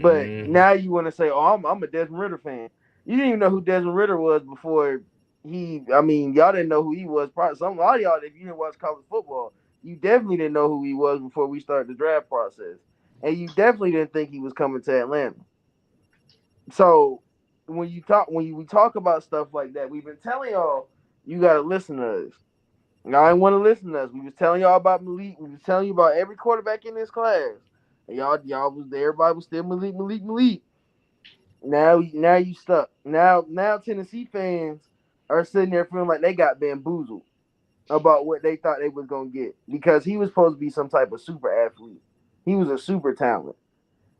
But now you want to say, oh, I'm a Desmond Ritter fan. You didn't even know who Desmond Ritter was before y'all didn't know who he was. Probably a lot of y'all, if you didn't watch college football, you definitely didn't know who he was before we started the draft process. And you definitely didn't think he was coming to Atlanta. So when we talk about stuff like that, we've been telling y'all, you got to listen to us. Y'all ain't want to listen to us. We was telling y'all about Malik. We was telling you about every quarterback in this class. And y'all was there. Everybody was still Malik. Now you stuck. Now Tennessee fans are sitting there feeling like they got bamboozled about what they thought they was gonna get because he was supposed to be some type of super athlete. He was a super talent.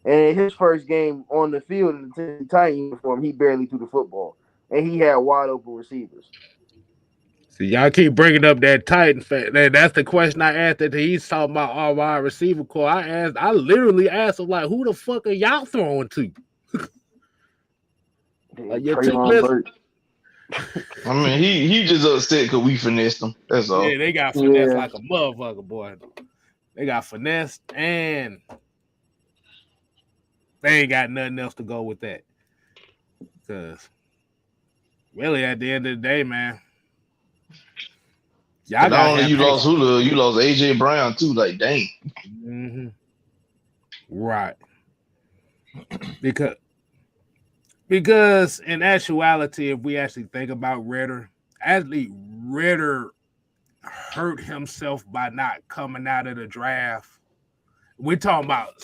And in his first game on the field in the Tennessee Titans uniform, he barely threw the football. And he had wide open receivers. See, y'all keep bringing up that Titan fan. That's the question I asked that he's talking about our wide receiver core. I literally asked him, like, who the fuck are y'all throwing to? I mean, he just upset because we finessed him. That's all. Yeah, they got finessed like a motherfucker, boy. They got finessed and They ain't got nothing else to go with that. Because really, at the end of the day, man, y'all And not got only you lost Hula, you lost AJ Brown too. Like, dang. Mm-hmm. Right. Because in actuality, if we actually think about Ritter, actually Ritter hurt himself by not coming out of the draft. We're talking about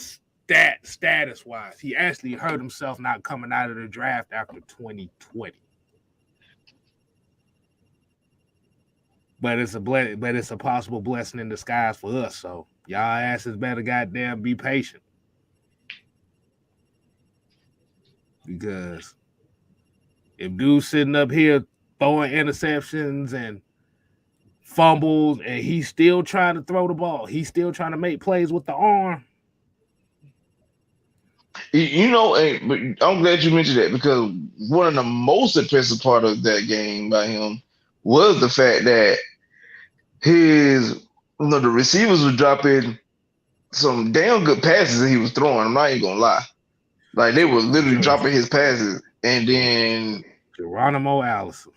status wise. He actually hurt himself not coming out of the draft after 2020. But it's a possible blessing in disguise for us. So y'all asses better goddamn be patient. Because if dude's sitting up here throwing interceptions and fumbles and he's still trying to throw the ball, he's still trying to make plays with the arm. You know, but I'm glad you mentioned that because one of the most impressive part of that game by him was the fact that the receivers were dropping some damn good passes that he was throwing. I'm not even gonna lie. Like they were literally dropping his passes, and then Geronimo Allison.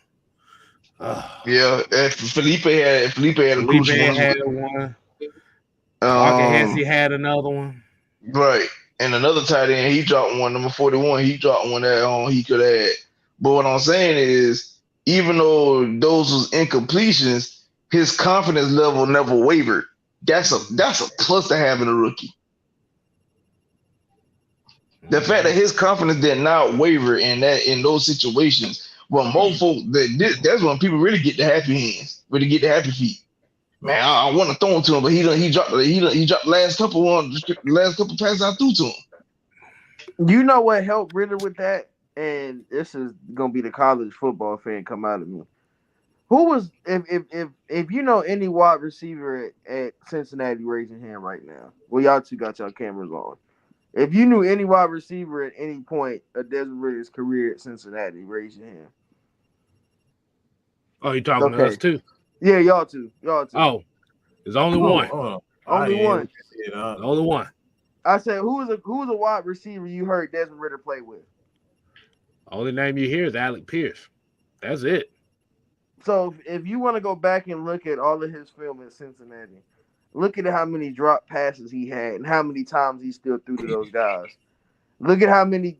Yeah, Felipe had a crucial one. Hesse had another one. Right. And another tight end, he dropped one, number 41, he dropped one that he could have had. But what I'm saying is, even though those was incompletions, his confidence level never wavered. That's a plus to have in a rookie. The fact that his confidence did not waver in those situations, well, most folks, that's when people really get the happy hands, really get the happy feet. Man, I want to throw him to him, but he dropped the last couple passes I threw to him. You know what helped Ritter with that? And this is gonna be the college football fan come out of me. Who was if you know any wide receiver at Cincinnati, raise your hand right now. Well, y'all two got y'all cameras on. If you knew any wide receiver at any point of Desmond Ritter's career at Cincinnati, raise your hand. Oh, you talking to us too? Yeah, y'all two. Oh, there's only one. Only one. Only one. I said, who was a wide receiver you heard Desmond Ritter play with? Only name you hear is Alec Pierce. That's it. So if you want to go back and look at all of his film in Cincinnati, look at how many drop passes he had and how many times he still threw to those guys. Look at how many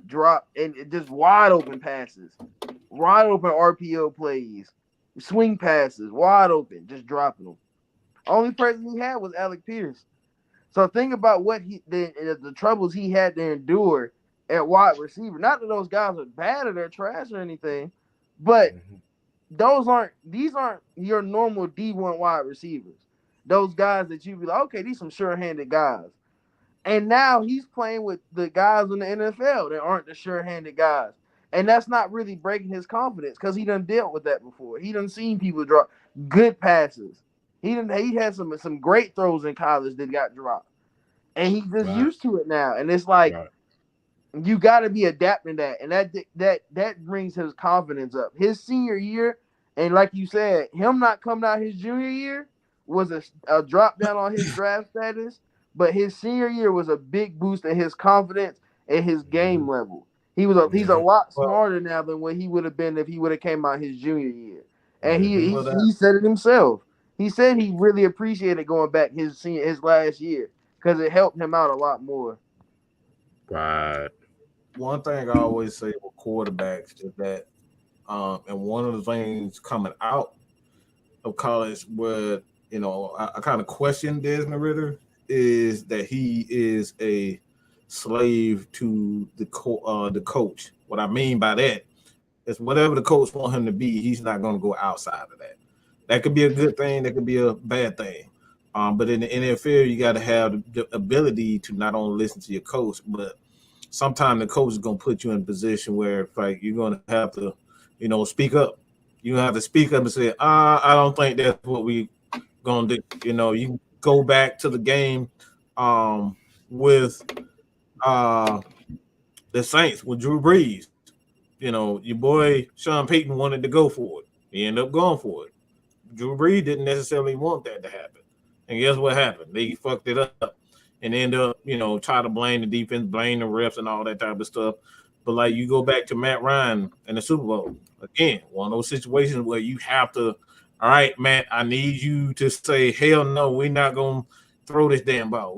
drop and just wide open passes, wide open RPO plays, swing passes, wide open, just dropping them. Only person he had was Alec Pierce. So think about what the troubles he had to endure at wide receiver. Not that those guys are bad or they're trash or anything, but these aren't your normal D1 wide receivers. Those guys that you be like, okay, these some sure-handed guys. And now he's playing with the guys in the NFL that aren't the sure-handed guys. And that's not really breaking his confidence because he done dealt with that before. He done seen people drop good passes. He had some great throws in college that got dropped. And he's just used to it now. And it's like you got to be adapting that. And that brings his confidence up. His senior year, and like you said, him not coming out his junior year was a drop down on his draft status. But his senior year was a big boost in his confidence and his game level. He's a lot smarter now than what he would have been if he would have came out his junior year. And he said it himself. He said he really appreciated going back his last year because it helped him out a lot more. Right. One thing I always say with quarterbacks is that, and one of the things coming out of college where, I kind of question Desmond Ritter is that he is a slave to the coach. What I mean by that is whatever the coach wants him to be, he's not going to go outside of that. That could be a good thing. That could be a bad thing. But in the NFL, you got to have the ability to not only listen to your coach, but sometimes the coach is going to put you in a position where like you're going to have to, speak up. You have to speak up and say, I don't think that's what we going to do. You go back to the game with the Saints with Drew Brees. Your boy Sean Payton wanted to go for it. He ended up going for it. Drew Brees didn't necessarily want that to happen. And guess what happened? They fucked it up. and end up, try to blame the defense, blame the refs and all that type of stuff. But like you go back to Matt Ryan in the Super Bowl, again, one of those situations where you have to, all right, Matt, I need you to say, hell no, we're not gonna throw this damn ball.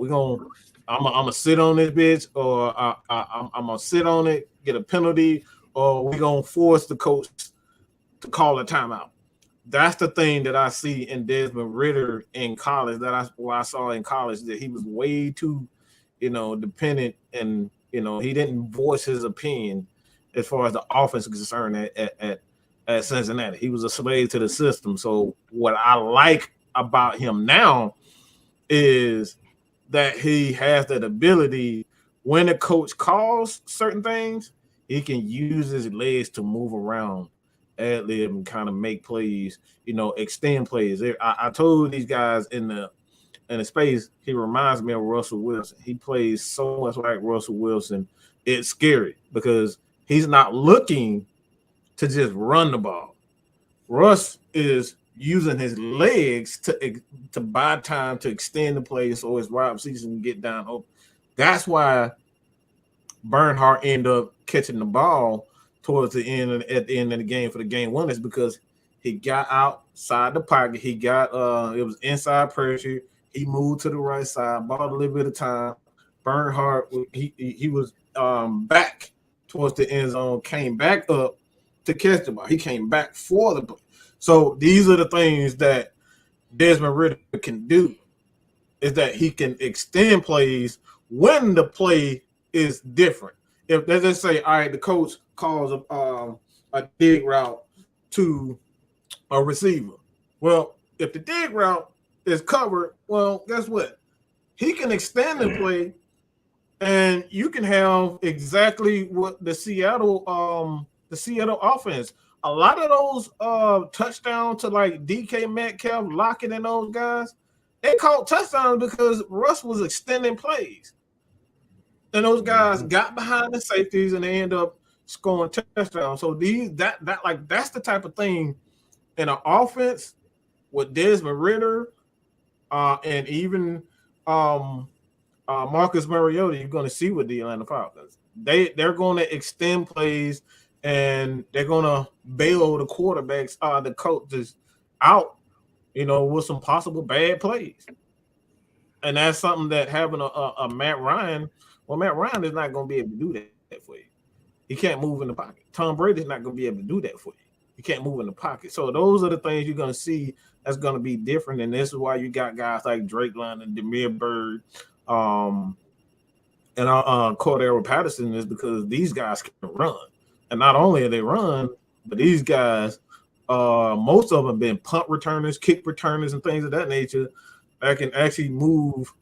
I'm gonna sit on this bitch, or I'm gonna sit on it, get a penalty, or we're gonna force the coach to call a timeout. That's the thing that I see in Desmond Ritter in college. I saw in college that he was way too, dependent, and he didn't voice his opinion as far as the offense is concerned at Cincinnati. He was a slave to the system. So what I like about him now is that he has that ability when the coach calls certain things, he can use his legs to move around, ad lib, and kind of make plays, extend plays. I told these guys in the space, he reminds me of Russell Wilson. He plays so much like Russell Wilson. It's scary because he's not looking to just run the ball. Russ is using his legs to buy time to extend the play so his wide receivers can get down open. That's why Bernhardt ended up catching the ball towards the end at the end of the game for the game winners, because he got outside the pocket. He got it was inside pressure. He moved to the right side, bought a little bit of time. Bernhardt, he was back towards the end zone, came back up to catch the ball. He came back for the play. So these are the things that Desmond Ritter can do, is that he can extend plays when the play is different. If let's just say, all right, the coach calls a dig route to a receiver. Well, if the dig route is covered, well, guess what? He can extend the play, and you can have exactly what the Seattle offense. A lot of those touchdowns to like DK Metcalf, Lockett, and those guys, they caught touchdowns because Russ was extending plays. And those guys got behind the safeties and they end up scoring touchdowns. So that's the type of thing in an offense with Desmond Ritter and even Marcus Mariota, you're going to see with the Atlanta Falcons. They're going to extend plays, and they're going to bail the quarterbacks, the coaches out, with some possible bad plays. And that's something that having a Matt Ryan, Matt Ryan is not going to be able to do that for you. He can't move in the pocket. Tom Brady's not going to be able to do that for you. He can't move in the pocket. So those are the things you're going to see that's going to be different. And this is why you got guys like Drake London, Demir Bird, and Cordero Patterson, is because these guys can run. And not only are they run, but these guys, most of them have been punt returners, kick returners, and things of that nature that can actually move,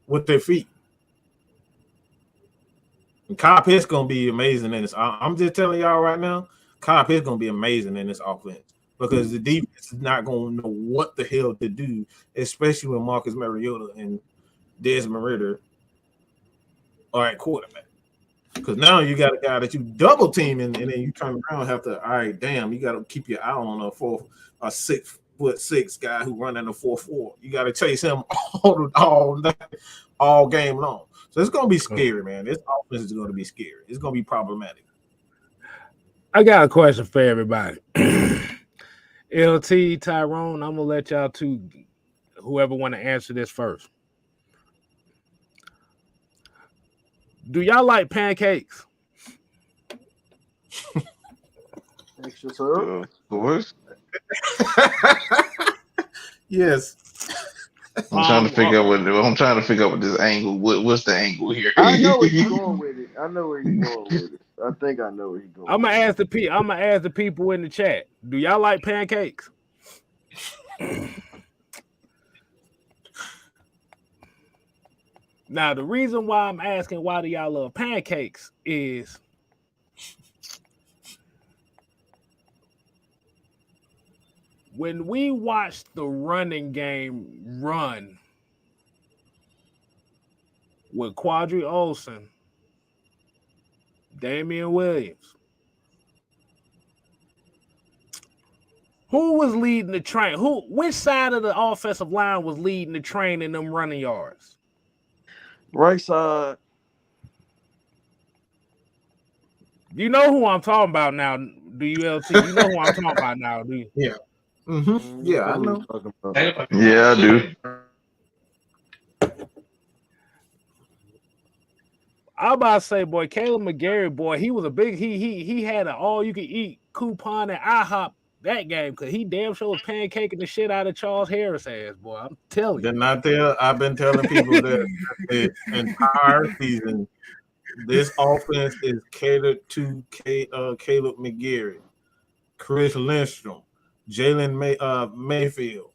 with their feet. And Kyle Pitts going to be amazing in this. I'm just telling y'all right now, Kyle Pitts going to be amazing in this offense, because the defense is not going to know what the hell to do, especially when Marcus Mariota and Desmond Ritter are at quarterback. Because now you got a guy that you double team, and then you turn around and have to, all right, damn, you got to keep your eye on a 6'6" guy who running a 4.4. You got to chase him all game long. So it's going to be scary, man. This offense is going to be scary. It's going to be problematic. I got a question for everybody. LT, Tyrone, I'm going to let y'all two, whoever want to answer this first. Do y'all like pancakes? Extra syrup? Of course. Yes. I'm trying to figure out what this angle. What's the angle here? I know where you're going with it. I think I know where he's going. I'm gonna ask the people in the chat. Do y'all like pancakes? Now, the reason why I'm asking why do y'all love pancakes is when we watched the running game run with Quadri Olsen, Damian Williams, who was leading the train? Which side of the offensive line was leading the train in them running yards? Right side. You know who I'm talking about now, do you, LT? You know who I'm talking about now, do you? Yeah. Yeah, I know. Yeah, I do. I about to say, boy, Caleb McGarry, boy, he was a big he had an all you can eat coupon at IHOP that game because he damn sure was pancaking the shit out of Charles Harris ass, boy. I'm telling you. Did not tell. I've been telling people that the entire season, this offense is catered to Caleb McGarry, Chris Lindstrom, Mayfield,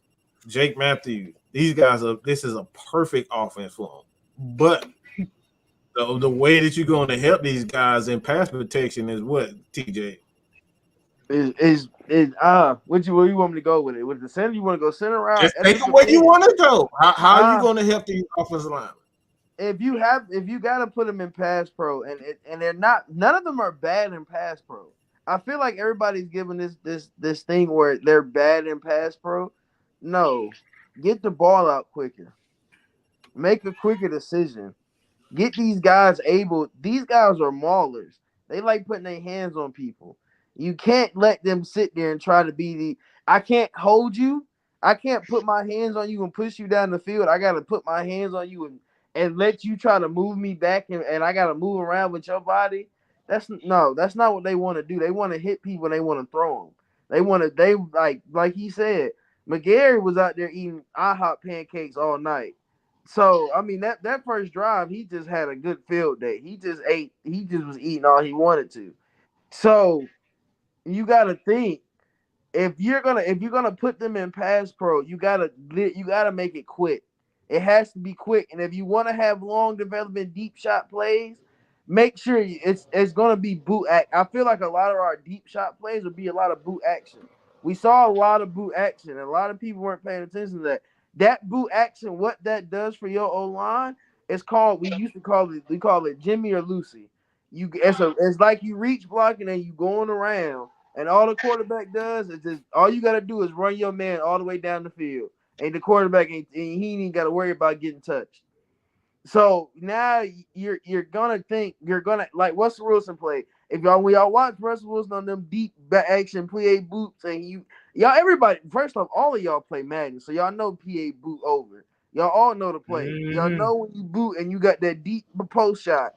Jake Matthews. These guys are. This is a perfect offense for them. But the way that you're going to help these guys in pass protection is what, TJ? Is where you want me to go with it? With the center, you want to go center route? Just take it where you want to go. How are you going to help these offensive linemen? If you got to put them in pass pro, and they're not, none of them are bad in pass pro. I feel like everybody's giving this thing where they're bad in pass pro. No, get the ball out quicker, make a quicker decision. Get these guys able. These guys are maulers. They like putting their hands on people. You can't let them sit there and try to be the. I can't hold you. I can't put my hands on you and push you down the field. I got to put my hands on you and let you try to move me back and I got to move around with your body. That's not what they want to do. They want to hit people and they want to throw them. They like he said, McGarry was out there eating IHOP pancakes all night. So I mean that first drive, he just had a good field day. He just ate. He just was eating all he wanted to. So you got to think if you're gonna put them in pass pro, you gotta make it quick. It has to be quick. And if you want to have long development deep shot plays, make sure it's gonna be boot act. I feel like a lot of our deep shot plays will be a lot of boot action. We saw a lot of boot action, and a lot of people weren't paying attention to that. That boot action, what that does for your O line, we call it Jimmy or Lucy. It's like you reach blocking and you going around, and all the quarterback does is just all you gotta do is run your man all the way down the field, and the quarterback he ain't got to worry about getting touched. So now you're gonna like Russell Wilson play. If when y'all watch Russell Wilson on them deep action PA boots, and y'all everybody first off, all of y'all play Madden, so y'all know PA boot over. Y'all all know the play. Y'all know when you boot and you got that deep post shot.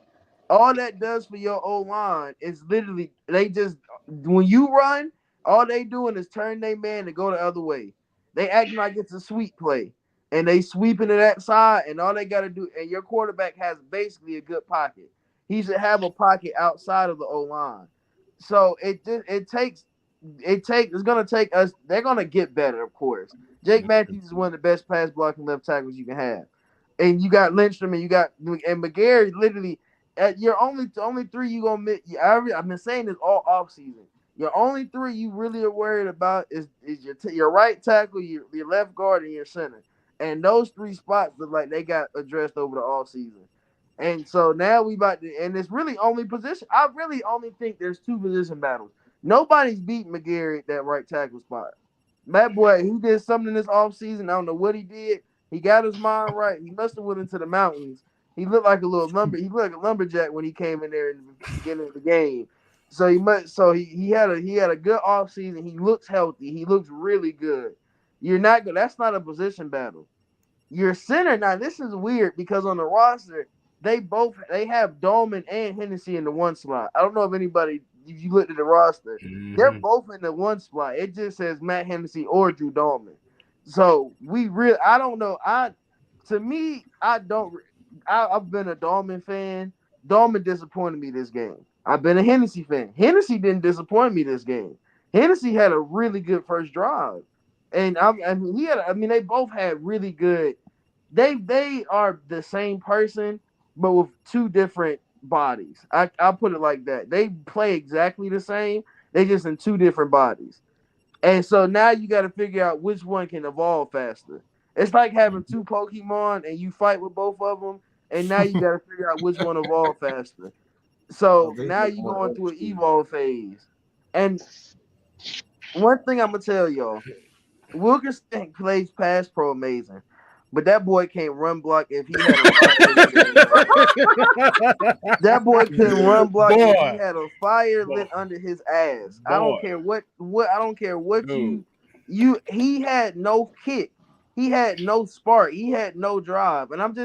All that does for your O line is literally when you run, all they doing is turn their man to go the other way. They acting like it's a sweep play. And they sweeping to that side, and all they got to do, and your quarterback has basically a good pocket. He should have a pocket outside of the O line. So it's gonna take us. They're gonna get better, of course. Jake Matthews is one of the best pass blocking left tackles you can have, and you got Lindstrom and McGarry. Literally, your only three you gonna miss. I've been saying this all off season. Your only three you really are worried about is your right tackle, your left guard, and your center. And those three spots look like they got addressed over the offseason. And so now and it's really only position. I really only think there's two position battles. Nobody's beating McGarry at that right tackle spot. That boy, he did something this offseason. I don't know what he did. He got his mind right. He must have went into the mountains. He looked like a lumberjack when he came in there in the beginning of the game. So he had a good offseason. He looks healthy. He looks really good. That's not a position battle. Your center, now this is weird because on the roster, they have Dolman and Hennessy in the one slot. I don't know if you looked at the roster, they're both in the one slot. It just says Matt Hennessy or Drew Dolman. So I don't know. I've been a Dolman fan. Dolman disappointed me this game. I've been a Hennessy fan. Hennessy didn't disappoint me this game. Hennessy had a really good first drive. And they both had really good. They are the same person, but with two different bodies. I'll put it like that. They play exactly the same. They just in two different bodies. And so now you got to figure out which one can evolve faster. It's like having two Pokemon and you fight with both of them, and now you got to figure out which one evolve faster. So now you're going through an evolve phase. And one thing I'm gonna tell y'all. Wilkerson plays pass pro amazing, But that boy can't run block if he had a fire. That boy can run block if he had a fire lit under his ass. I don't care what I don't care what he had no kick. He had no spark. He had no drive. And I'm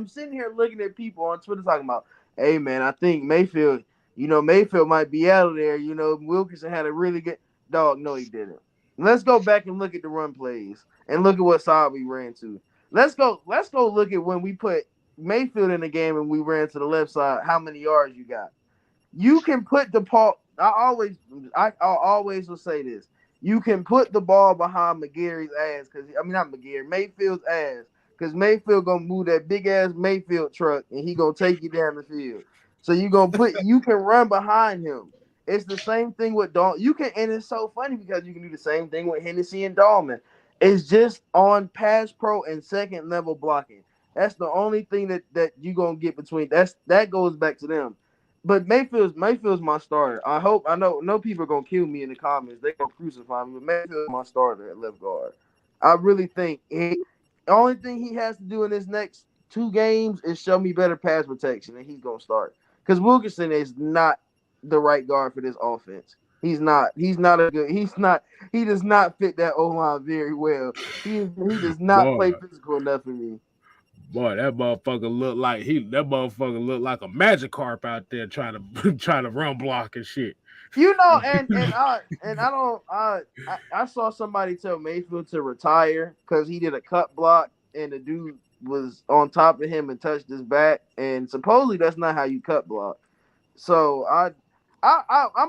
sitting here looking at people on Twitter talking about, hey man, I think Mayfield might be out of there. Wilkerson had a really good dog. No, he didn't. Let's go back and look at the run plays and look at what side we ran to. Let's go look at when we put Mayfield in the game and we ran to the left side, how many yards you got. You can put the ball. I always will say this. You can put the ball behind Mayfield's ass because Mayfield gonna move that big ass Mayfield truck and he gonna take you down the field. So you can run behind him. It's the same thing with Dahlman. And it's so funny because you can do the same thing with Hennessy and Dahlman. It's just on pass pro and second level blocking. That's the only thing that you gonna get between. That goes back to them. But Mayfield's my starter. I know people are gonna kill me in the comments. They're gonna crucify me, but Mayfield's my starter at left guard. I really think the only thing he has to do in his next 2 games is show me better pass protection, and he's gonna start. Because Wilkerson is not the right guard for this offense. He does not fit that O-line very well. He does not play physical enough for me. Boy, that motherfucker look like a Magikarp out there trying to run block and shit. I saw somebody tell Mayfield to retire because he did a cut block and the dude was on top of him and touched his back, and supposedly that's not how you cut block. So I'm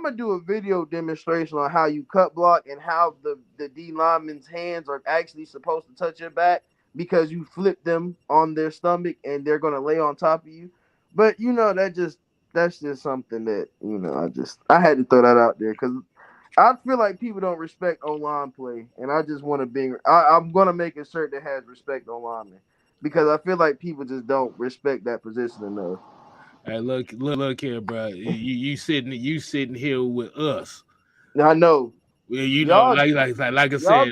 gonna do a video demonstration on how you cut block and how the D lineman's hands are actually supposed to touch your back because you flip them on their stomach and they're gonna lay on top of you. But that's just something that I had to throw that out there because I feel like people don't respect O-line play, and I just want to I'm gonna make a shirt that has respect on linemen because I feel like people just don't respect that position enough. Hey, look here, bro. You sitting here with us. I know. Well, like I said,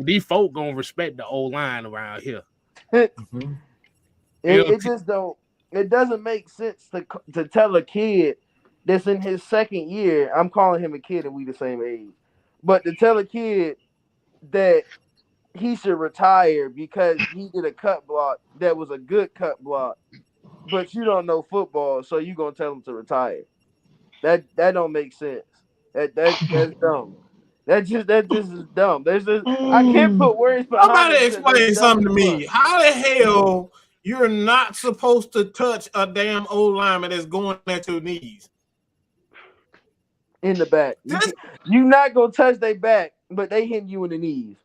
these folk gonna respect the old line around here. It just don't. It doesn't make sense to tell a kid that's in his second year. I'm calling him a kid, and we the same age. But to tell a kid that he should retire because he did a cut block that was a good cut block, but you don't know football, so you gonna tell him to retire. That don't make sense. That's dumb. That just is dumb. I can't put words behind. Somebody explain something to me. How the hell you're not supposed to touch a damn old lineman that's going at your knees? In the back. You're not gonna touch their back, but they hitting you in the knees.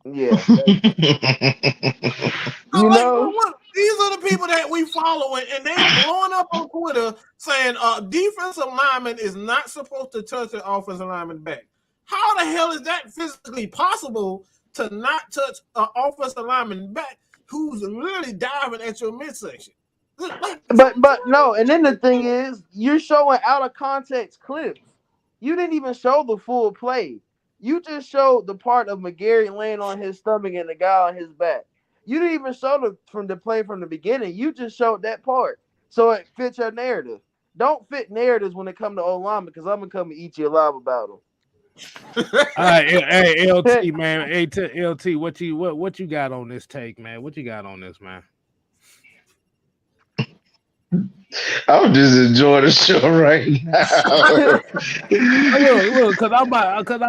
Yeah. These are the people that we follow, and they're blowing up on Twitter saying defensive lineman is not supposed to touch an offensive lineman back. How the hell is that physically possible to not touch an offensive lineman back who's literally diving at your midsection? But no, and then the thing is, you're showing out of context clips. You didn't even show the full play. You just showed the part of McGarry laying on his stomach and the guy on his back. You didn't even show the play from the beginning. You just showed that part. So it fits your narrative. Don't fit narratives when it comes to O-line because I'm going to come and eat you alive about them. All right, hey, LT, man. Hey, LT, what you got on this take, man? What you got on this, man? I'm just enjoying the show right now. Look, because I'm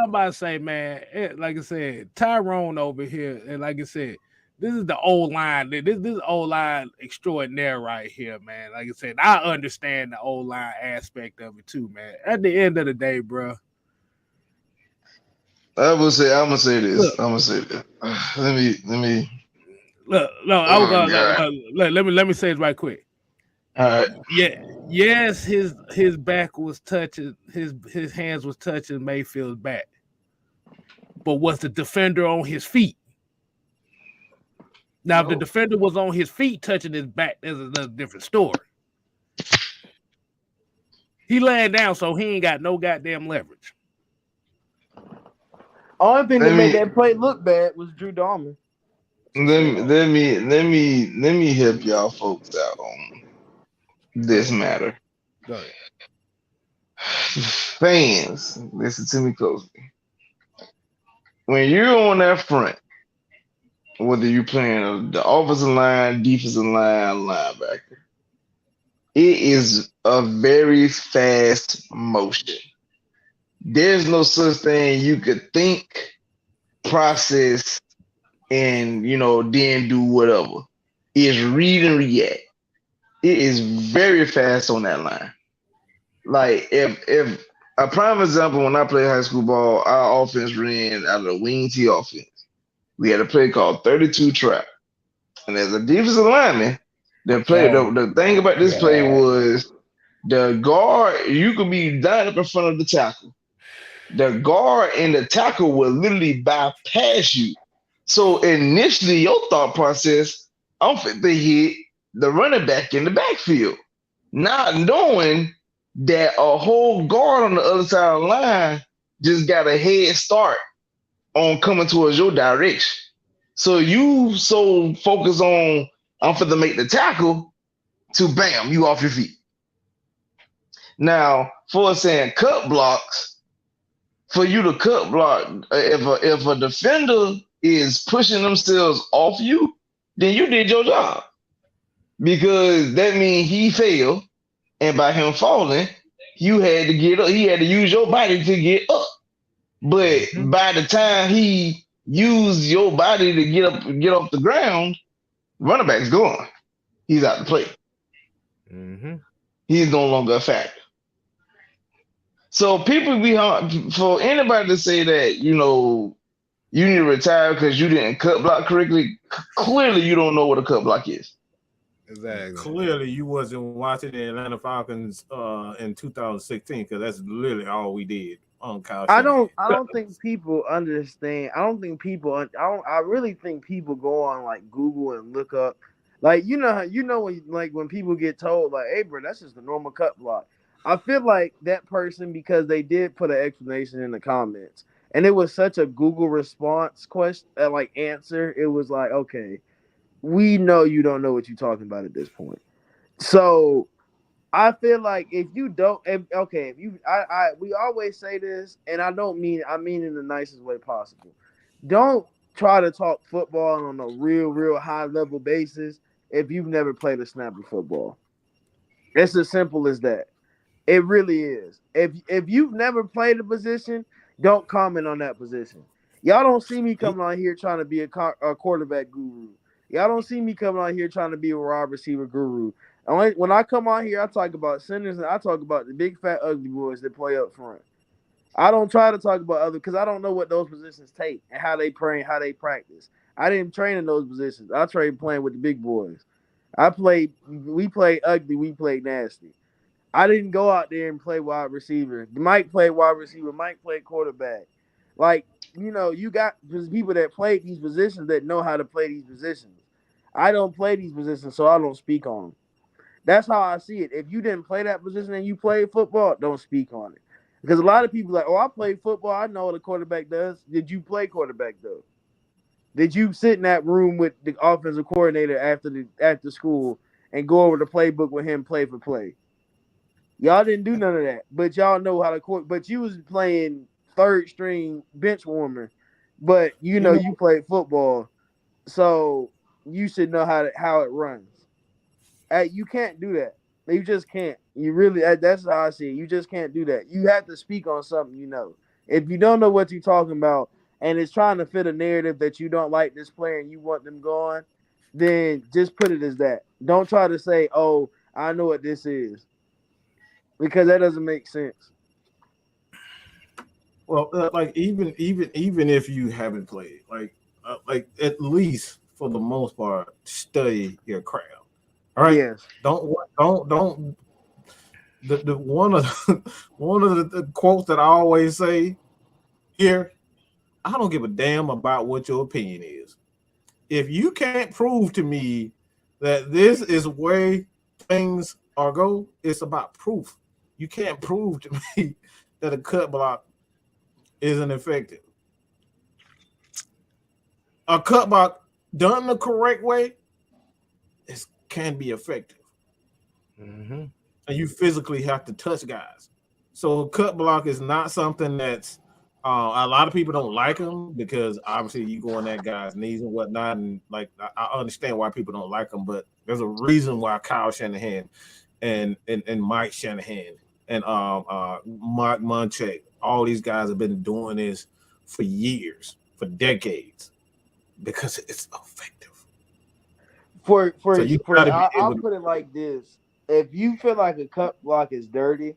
about to say, man, like I said, Tyrone over here, and like I said, this is the old line. This is old line extraordinaire right here, man. Like I said, I understand the old line aspect of it too, man. At the end of the day, bro. I'm gonna say this. Look, I'm gonna say this. Let me. Look, no, let me say it right quick. All right. Yeah. Yes, his back was touching, his hands was touching Mayfield's back. But was the defender on his feet? Now, if the defender was on his feet touching his back, there's another different story. He laying down, so he ain't got no goddamn leverage. Only thing that made that play look bad was Drew Dahlman. Let me help y'all folks out on this matter. Go ahead. Fans, listen to me closely. When you're on that front, whether you're playing the offensive line, defensive line, linebacker, it is a very fast motion. There's no such thing you could think, process, and then do whatever. It's read and react. It is very fast on that line. Like if a prime example, when I played high school ball, our offense ran out of the wing T offense. We had a play called 32 trap. And as a defensive lineman, the thing about this play was the guard, you could be lined up in front of the tackle. The guard and the tackle will literally bypass you. So initially, your thought process, I'm fit to hit the running back in the backfield, not knowing that a whole guard on the other side of the line just got a head start on coming towards your direction. So you so focused on I'm fit to make the tackle to bam, you off your feet. Now, for saying cut blocks, for you to cut block, if a defender is pushing themselves off you, then you did your job. Because that means he failed, and by him falling, you had to get up. He had to use your body to get up. But by the time he used your body to get off the ground, running back's gone. He's out to play. He's no longer a factor. So people be hard for anybody to say that, you need to retire because you didn't cut block correctly. Clearly, you don't know what a cut block is. Exactly. Clearly, you wasn't watching the Atlanta Falcons in 2016 because that's literally all we did on Kyle. I don't think people understand. I really think people go on like Google and look up, like when people get told like, "Hey, bro, that's just a normal cut block." I feel like that person, because they did put an explanation in the comments, and it was such a Google response question, answer. It was like, okay, we know you don't know what you're talking about at this point. So I feel like if you don't, we always say this, and I mean in the nicest way possible. Don't try to talk football on a real high level basis if you've never played a snap of football. It's as simple as that. It really is. If you've never played a position, don't comment on that position. Y'all don't see me coming on here trying to be a quarterback guru. Y'all don't see me coming on here trying to be a wide receiver guru. When I come on here, I talk about centers and I talk about the big fat ugly boys that play up front. I don't try to talk about other because I don't know what those positions take and how they pray and how they practice. I didn't train in those positions. I trained playing with the big boys. We played ugly, we played nasty. I didn't go out there and play wide receiver. Mike played wide receiver. Mike played quarterback. You got people that played these positions that know how to play these positions. I don't play these positions, so I don't speak on them. That's how I see it. If you didn't play that position and you played football, don't speak on it. Because a lot of people are like, oh, I played football. I know what a quarterback does. Did you play quarterback, though? Did you sit in that room with the offensive coordinator after school and go over the playbook with him play for play? Y'all didn't do none of that, but y'all know how to court. But you was playing third string bench warmer, but you played football, so you should know how it runs. You can't do that. You just can't. You really. That's how I see it. You just can't do that. You have to speak on something you know. If you don't know what you're talking about and it's trying to fit a narrative that you don't like this player and you want them gone, then just put it as that. Don't try to say, "Oh, I know what this is." Because that doesn't make sense. Well, even if you haven't played, at least for the most part, study your craft. All right. Yes. Don't. The one of the quotes that I always say here, I don't give a damn about what your opinion is. If you can't prove to me that this is where things are go, it's about proof. You can't prove to me that a cut block isn't effective. A cut block done the correct way, it can be effective. Mm-hmm. And you physically have to touch guys. So a cut block is not something that's a lot of people don't like them because obviously you go on that guy's knees and whatnot, and like I understand why people don't like them, but there's a reason why Kyle Shanahan and Mike Shanahan and Mark Munchak, all these guys have been doing this for years, for decades, because it's effective. I'll put it like this: if you feel like a cut block is dirty,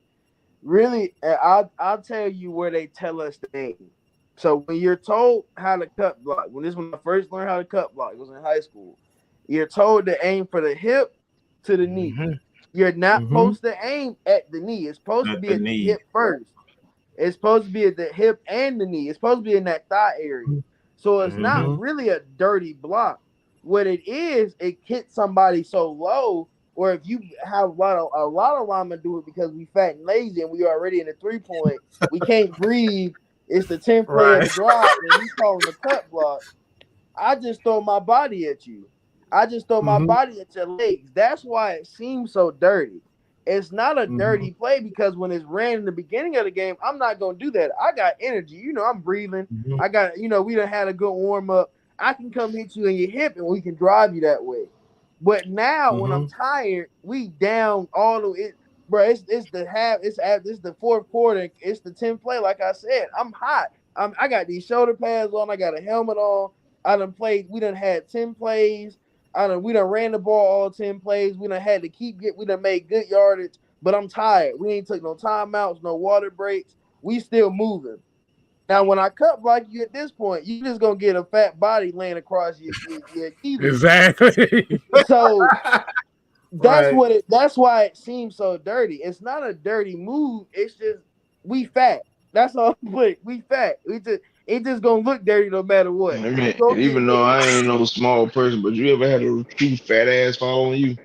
really, I'll tell you where they tell us to aim. So when you're told how to cut block, when I first learned how to cut block, it was in high school. You're told to aim for the hip to the knee. Mm-hmm. You're not supposed to aim at the knee. It's supposed to be at the hip first. It's supposed to be at the hip and the knee. It's supposed to be in that thigh area. So it's not really a dirty block. What it is, it hits somebody so low, or if you have a lot of linemen do it because we fat and lazy and we already in the 3-point, we can't breathe. It's the 10th play of the drive, and you calling the cut block. I just throw my body at you. I just throw my body at your legs. That's why it seems so dirty. It's not a dirty play because when it's ran in the beginning of the game, I'm not going to do that. I got energy. You know, I'm breathing. I got, we done had a good warm up. I can come hit you in your hip and we can drive you that way. But now when I'm tired, we down all the way. Bro, it's the fourth quarter. It's the 10th play. Like I said, I'm hot. I got these shoulder pads on. I got a helmet on. We done had 10 plays. We done ran the ball all 10 plays. We done had to we done made good yardage, but I'm tired. We ain't took no timeouts, no water breaks. We still moving. Now, when I cut block you at this point, you just gonna get a fat body laying across your Achilles. Exactly. So that's why it seems so dirty. It's not a dirty move. It's just we fat. That's all. We fat. It just gonna look dirty no matter what. I mean, even though I ain't no small person, but you ever had a true fat ass following you?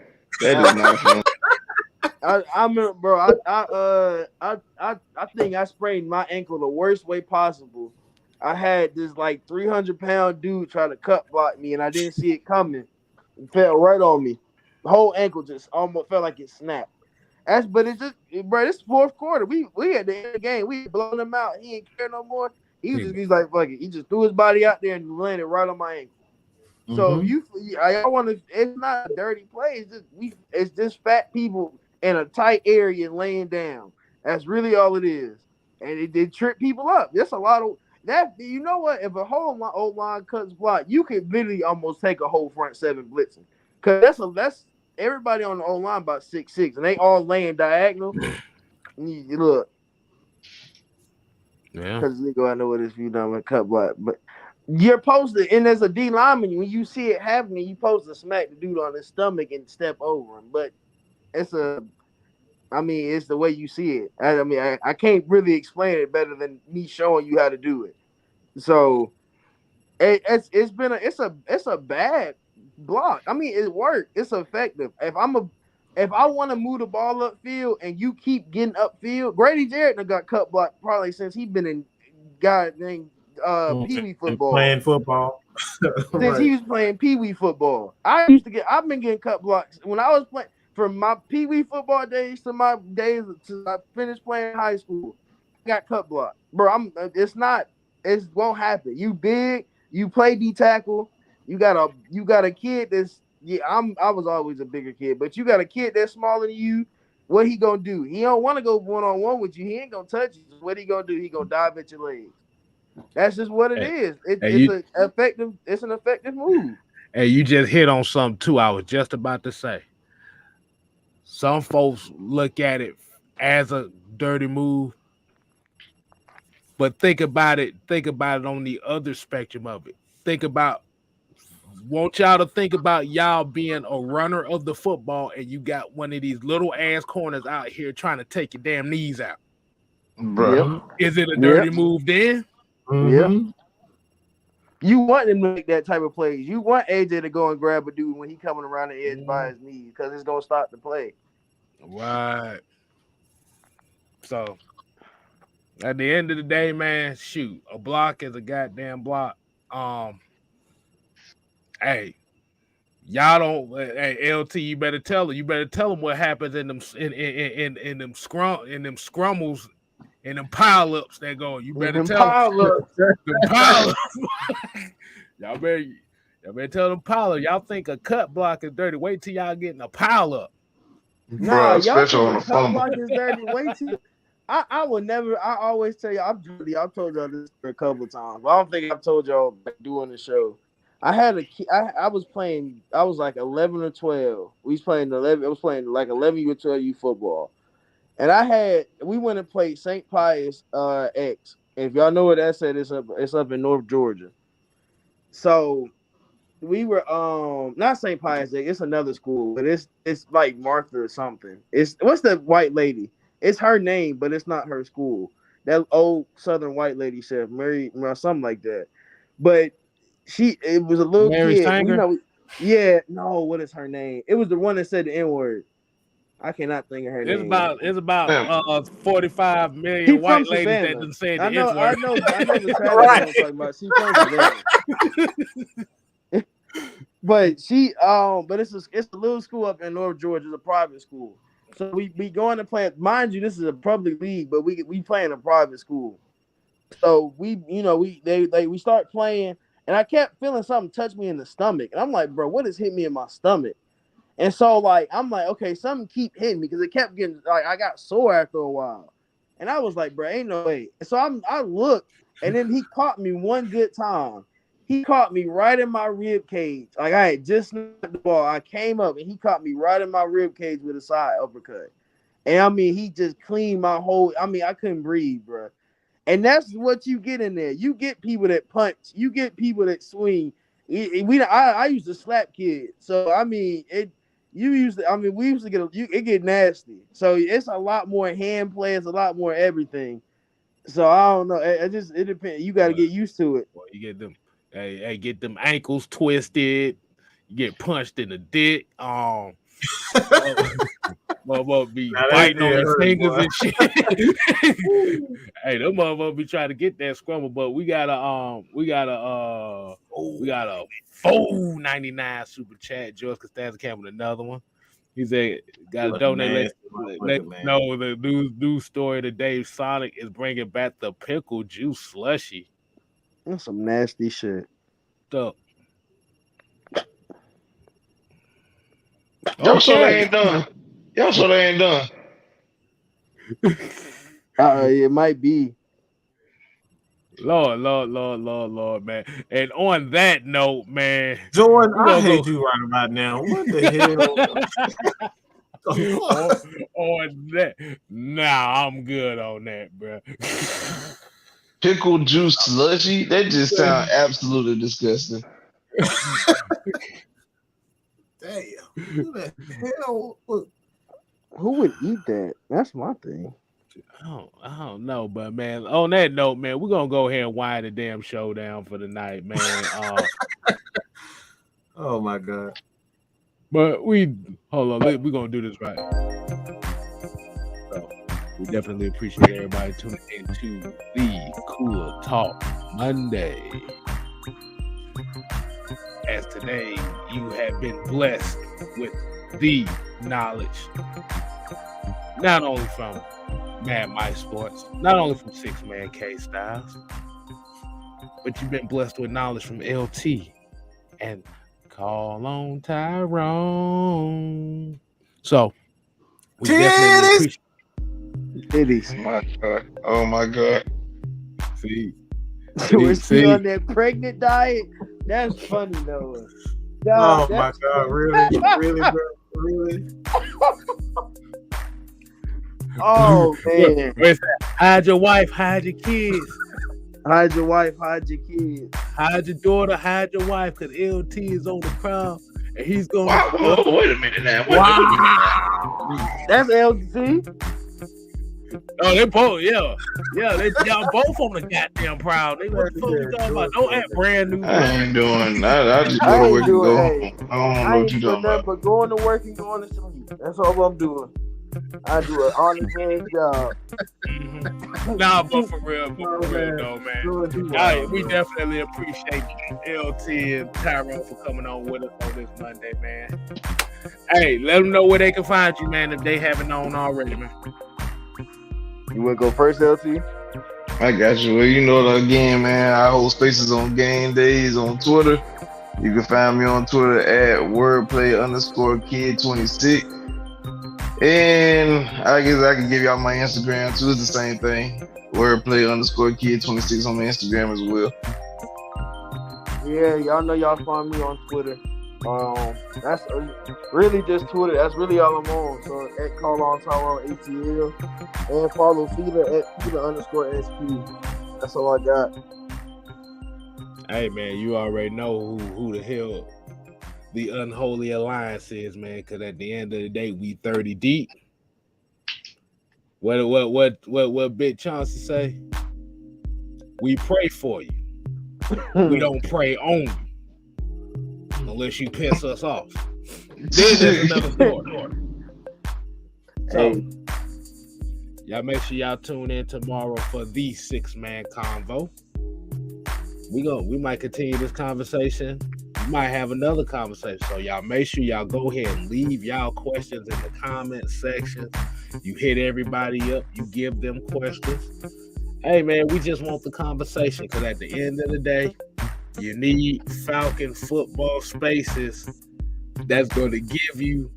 That is not fun. I remember, bro. I think I sprained my ankle the worst way possible. I had this like 300-pound dude try to cut block me, and I didn't see it coming. It fell right on me. The whole ankle just almost felt like it snapped. But it's just, bro. This fourth quarter, we at the end of the game, we blown him out. He ain't care no more. He's like, fuck it. He just threw his body out there and landed right on my ankle. So I want to. It's not a dirty play. It's just fat people in a tight area laying down. That's really all it is, and it trip people up. There's a lot of that. You know what? If a whole old line cuts block, you could literally almost take a whole front seven blitzing, because that's everybody on the old line about 6'6", and they all laying diagonal. You look, Yeah. because I know what this view done with cut block, but. You're supposed to, and as a D lineman, when you see it happening, you're supposed to smack the dude on his stomach and step over him. But it's the way you see it. I can't really explain it better than me showing you how to do it. So it's a bad block. I mean, it worked. It's effective. If I want to move the ball upfield and you keep getting upfield, Grady Jarrett got cut block probably since he's been in goddamn Pee Wee football. Playing football. Since he was playing Pee Wee football. I've been getting cut blocks when I was playing from my Pee Wee football days to my days to I finished playing high school. I got cut blocked. Bro, it won't happen. You big, you play D tackle, you got a kid that's I was always a bigger kid, but you got a kid that's smaller than you. What he gonna do? He don't want to go one-on-one with you. He ain't gonna touch you. What he gonna do? He gonna dive at your legs. That's just what it is. It's an effective move. And you just hit on something too. I was just about to say. Some folks look at it as a dirty move, but think about it on the other spectrum of it. Want y'all to think about y'all being a runner of the football, and you got one of these little ass corners out here trying to take your damn knees out. Bro. Yep. Is it a dirty move then? Yeah. You want him to make that type of plays. You want AJ to go and grab a dude when he coming around the edge by his knees because it's gonna stop the play. Right. So at the end of the day, man, shoot, a block is a goddamn block. Hey, y'all don't. Hey, LT, you better tell them. You better tell them what happens in them them scrummels and them pile ups that go. You better tell them. Them pile ups. y'all better tell them pile up. Y'all think a cut block is dirty? Wait till y'all get in a pile up. Nah, Bruh, y'all especially on think the cut fumble. block is dirty. Wait till I would never. I always tell you. I've told y'all this a couple of times. But I don't think I've told y'all doing the show. I had a key. I was playing. I was like 11 or 12. We was playing 11. I was playing like 11 or 12 football. And we went and played St. Pius X. And if y'all know what that's at, it's up in North Georgia. So we were not St. Pius X, it's another school, but it's like Martha or something. It's what's the white lady? It's her name, but it's not her school. That old southern white lady chef, Mary, something like that. But it was a little Mary kid. Sanger? What is her name? It was the one that said the N-word. I cannot think of her name. It's about 45 million She white from ladies that Savannah. done said the I know the Travis Right. I'm talking about. She from Savannah. But it's a little school up in North Georgia. It's a private school. So we going to play. Mind you, this is a public league, but we play in a private school. So we start playing, and I kept feeling something touch me in the stomach, and I'm like, bro, what has hit me in my stomach? And so like I'm like, okay, something keep hitting me because it kept getting like I got sore after a while, and I was like, bro, ain't no way. And so I looked, and then he caught me one good time. He caught me right in my rib cage. Like I had just snapped the ball. I came up and he caught me right in my rib cage with a side uppercut. And I mean, he just cleaned my whole. I mean, I couldn't breathe, bro. And that's what you get in there. You get people that punch. You get people that swing. I used to slap kids. So I mean, we used to it get nasty. So it's a lot more hand play. It's a lot more everything. So I don't know. It depends. You got to get used to it. Boy, you get them. Hey, get them ankles twisted. You get punched in the dick. Motherfucker be biting on their fingers and shit. Hey, them motherfuckers be trying to get that scrumble, but we got a $4.99 super chat. George Costanza came with another one. He said, "Got to donate. Let know the news story today. Sonic is bringing back the pickle juice slushy. That's some nasty shit. So, Y'all sure they ain't done. It might be. Lord, man. And on that note, man, Jordan, I hate you right about now. What the hell? on that, nah, I'm good on that, bro. Pickle juice slushy? That just sounds absolutely disgusting. Damn. Who the hell? Who would eat that? That's my thing. I don't know, but man, on that note, man, we're gonna go ahead and wind the damn show down for the night, man. Oh my god. But we're gonna do this right. So we definitely appreciate everybody tuning into the Cooler Talk Monday. As today you have been blessed with the knowledge, not only from Mad Mike Sports, not only from 6-Man K Styles, but you've been blessed with knowledge from LT and Call on Tyrone. So we definitely appreciate. Oh my god. See, on that pregnant diet. That's funny though. Oh my god, really? Oh man. Hide your wife, hide your kids. Hide your wife, hide your kids. Hide your daughter, hide your wife, because LT is on the crowd and he's going to. Wait a minute now. That's LT. Oh, they both, yeah. Y'all both on the goddamn proud. They what the fuck you talking about? Don't act brand new. I ain't doing that. I just go to work and go home. I don't know what you talking about. But going to work and going to sleep. That's all I'm doing. I do an honest man's job. Nah, but for real though, man. All right, we definitely appreciate LT and Tyrone for coming on with us on this Monday, man. Hey, let them know where they can find you, man, if they haven't known already, man. You want to go first, LT? I got you. Well, you know, again, man, I hold spaces on game days on Twitter. You can find me on Twitter at wordplay_kid26. And I guess I can give y'all my Instagram too. It's the same thing. Wordplay_kid26 on my Instagram as well. Yeah, y'all know y'all find me on Twitter. That's really just Twitter. That's really all I'm on. So at Call On Tyrone ATL and follow Feeder at Feeder_SP. That's all I got. Hey man, you already know who the hell the unholy alliance is, man. Because at the end of the day, we 30 deep. What Big Chauncey say? We pray for you. We don't pray on you. Unless you piss us off. Then there's another story. So, y'all make sure y'all tune in tomorrow for the 6-man convo. We might continue this conversation. We might have another conversation. So y'all make sure y'all go ahead and leave y'all questions in the comment section. You hit everybody up. You give them questions. Hey, man, we just want the conversation because at the end of the day, you need Falcon football spaces that's going to give you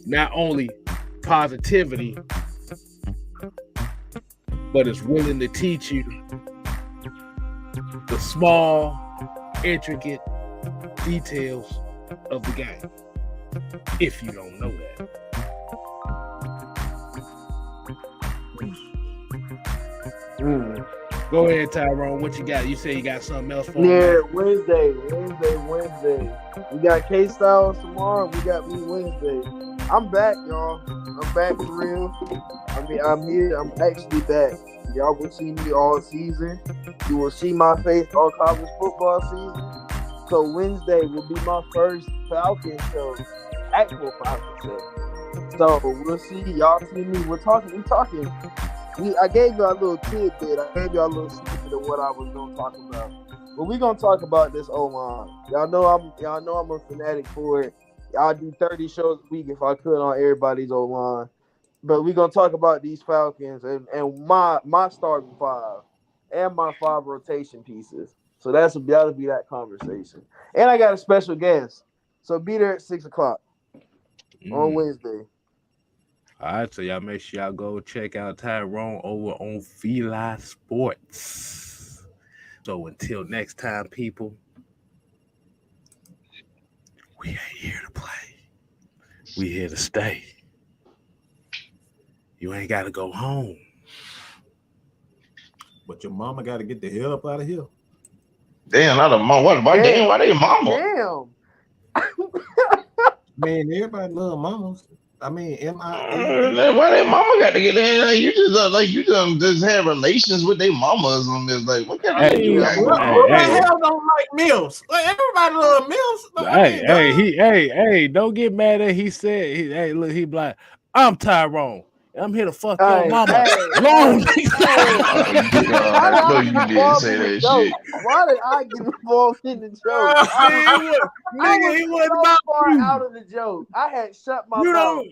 not only positivity, but it's willing to teach you the small, intricate details of the game, if you don't know that. Go ahead, Tyrone. What you got? You say you got something else for me? Yeah, Wednesday. We got K-Styles tomorrow. We got me Wednesday. I'm back, y'all. I'm back for real. I mean, I'm here. I'm actually back. Y'all will see me all season. You will see my face all college football season. So Wednesday will be my first Falcon show, actual Falcon show. So we'll see. Y'all see me. We talking. I gave y'all a little tidbit. I gave y'all a little snippet of what I was gonna talk about. But we're gonna talk about this O-line. Y'all know I'm a fanatic for it. I'll do 30 shows a week if I could on everybody's O-line. But we're gonna talk about these Falcons and my starting 5 and my 5 rotation pieces. So that'll be that conversation. And I got a special guest. So be there at 6:00 on Wednesday. All right, so y'all make sure y'all go check out Tyrone over on Feli Sports. So until next time, people, we ain't here to play. We here to stay. You ain't got to go home. But your mama got to get the hell up out of here. Damn, not a mom. Why they mama? Damn. Man, everybody love mamas. I mean, why they mama got to get in? You just have relations with their mamas on this. Like, what kind of thing you got? Who the hell don't like meals? Like, everybody love meals. Hey, don't get mad at. He said, he like, I'm Tyrone. I'm here to fuck your mama. I know you didn't say that shit. Why did I get involved in the joke? He wasn't so far out of the joke. I had shut my mouth.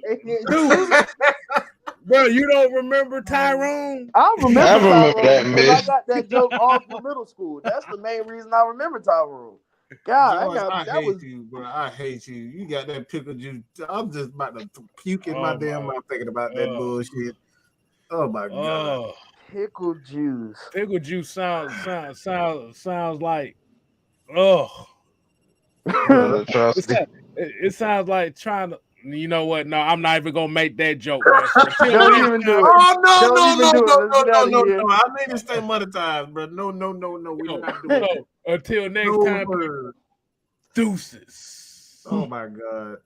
Bro, you don't remember Tyrone? I remember Tyrone that, because I got that joke off from middle school. That's the main reason I remember Tyrone. God, I hate you, bro. I hate you. You got that pickle juice. I'm just about to puke in my damn mouth thinking about that bullshit. Oh my god. Pickle juice. Pickle juice sounds like it sounds like trying to. You know what? No, I'm not even gonna make that joke. Don't even do it. Oh no. I need to stay monetized, bro. No. We're not doing it. Until next time, deuces. Oh my god.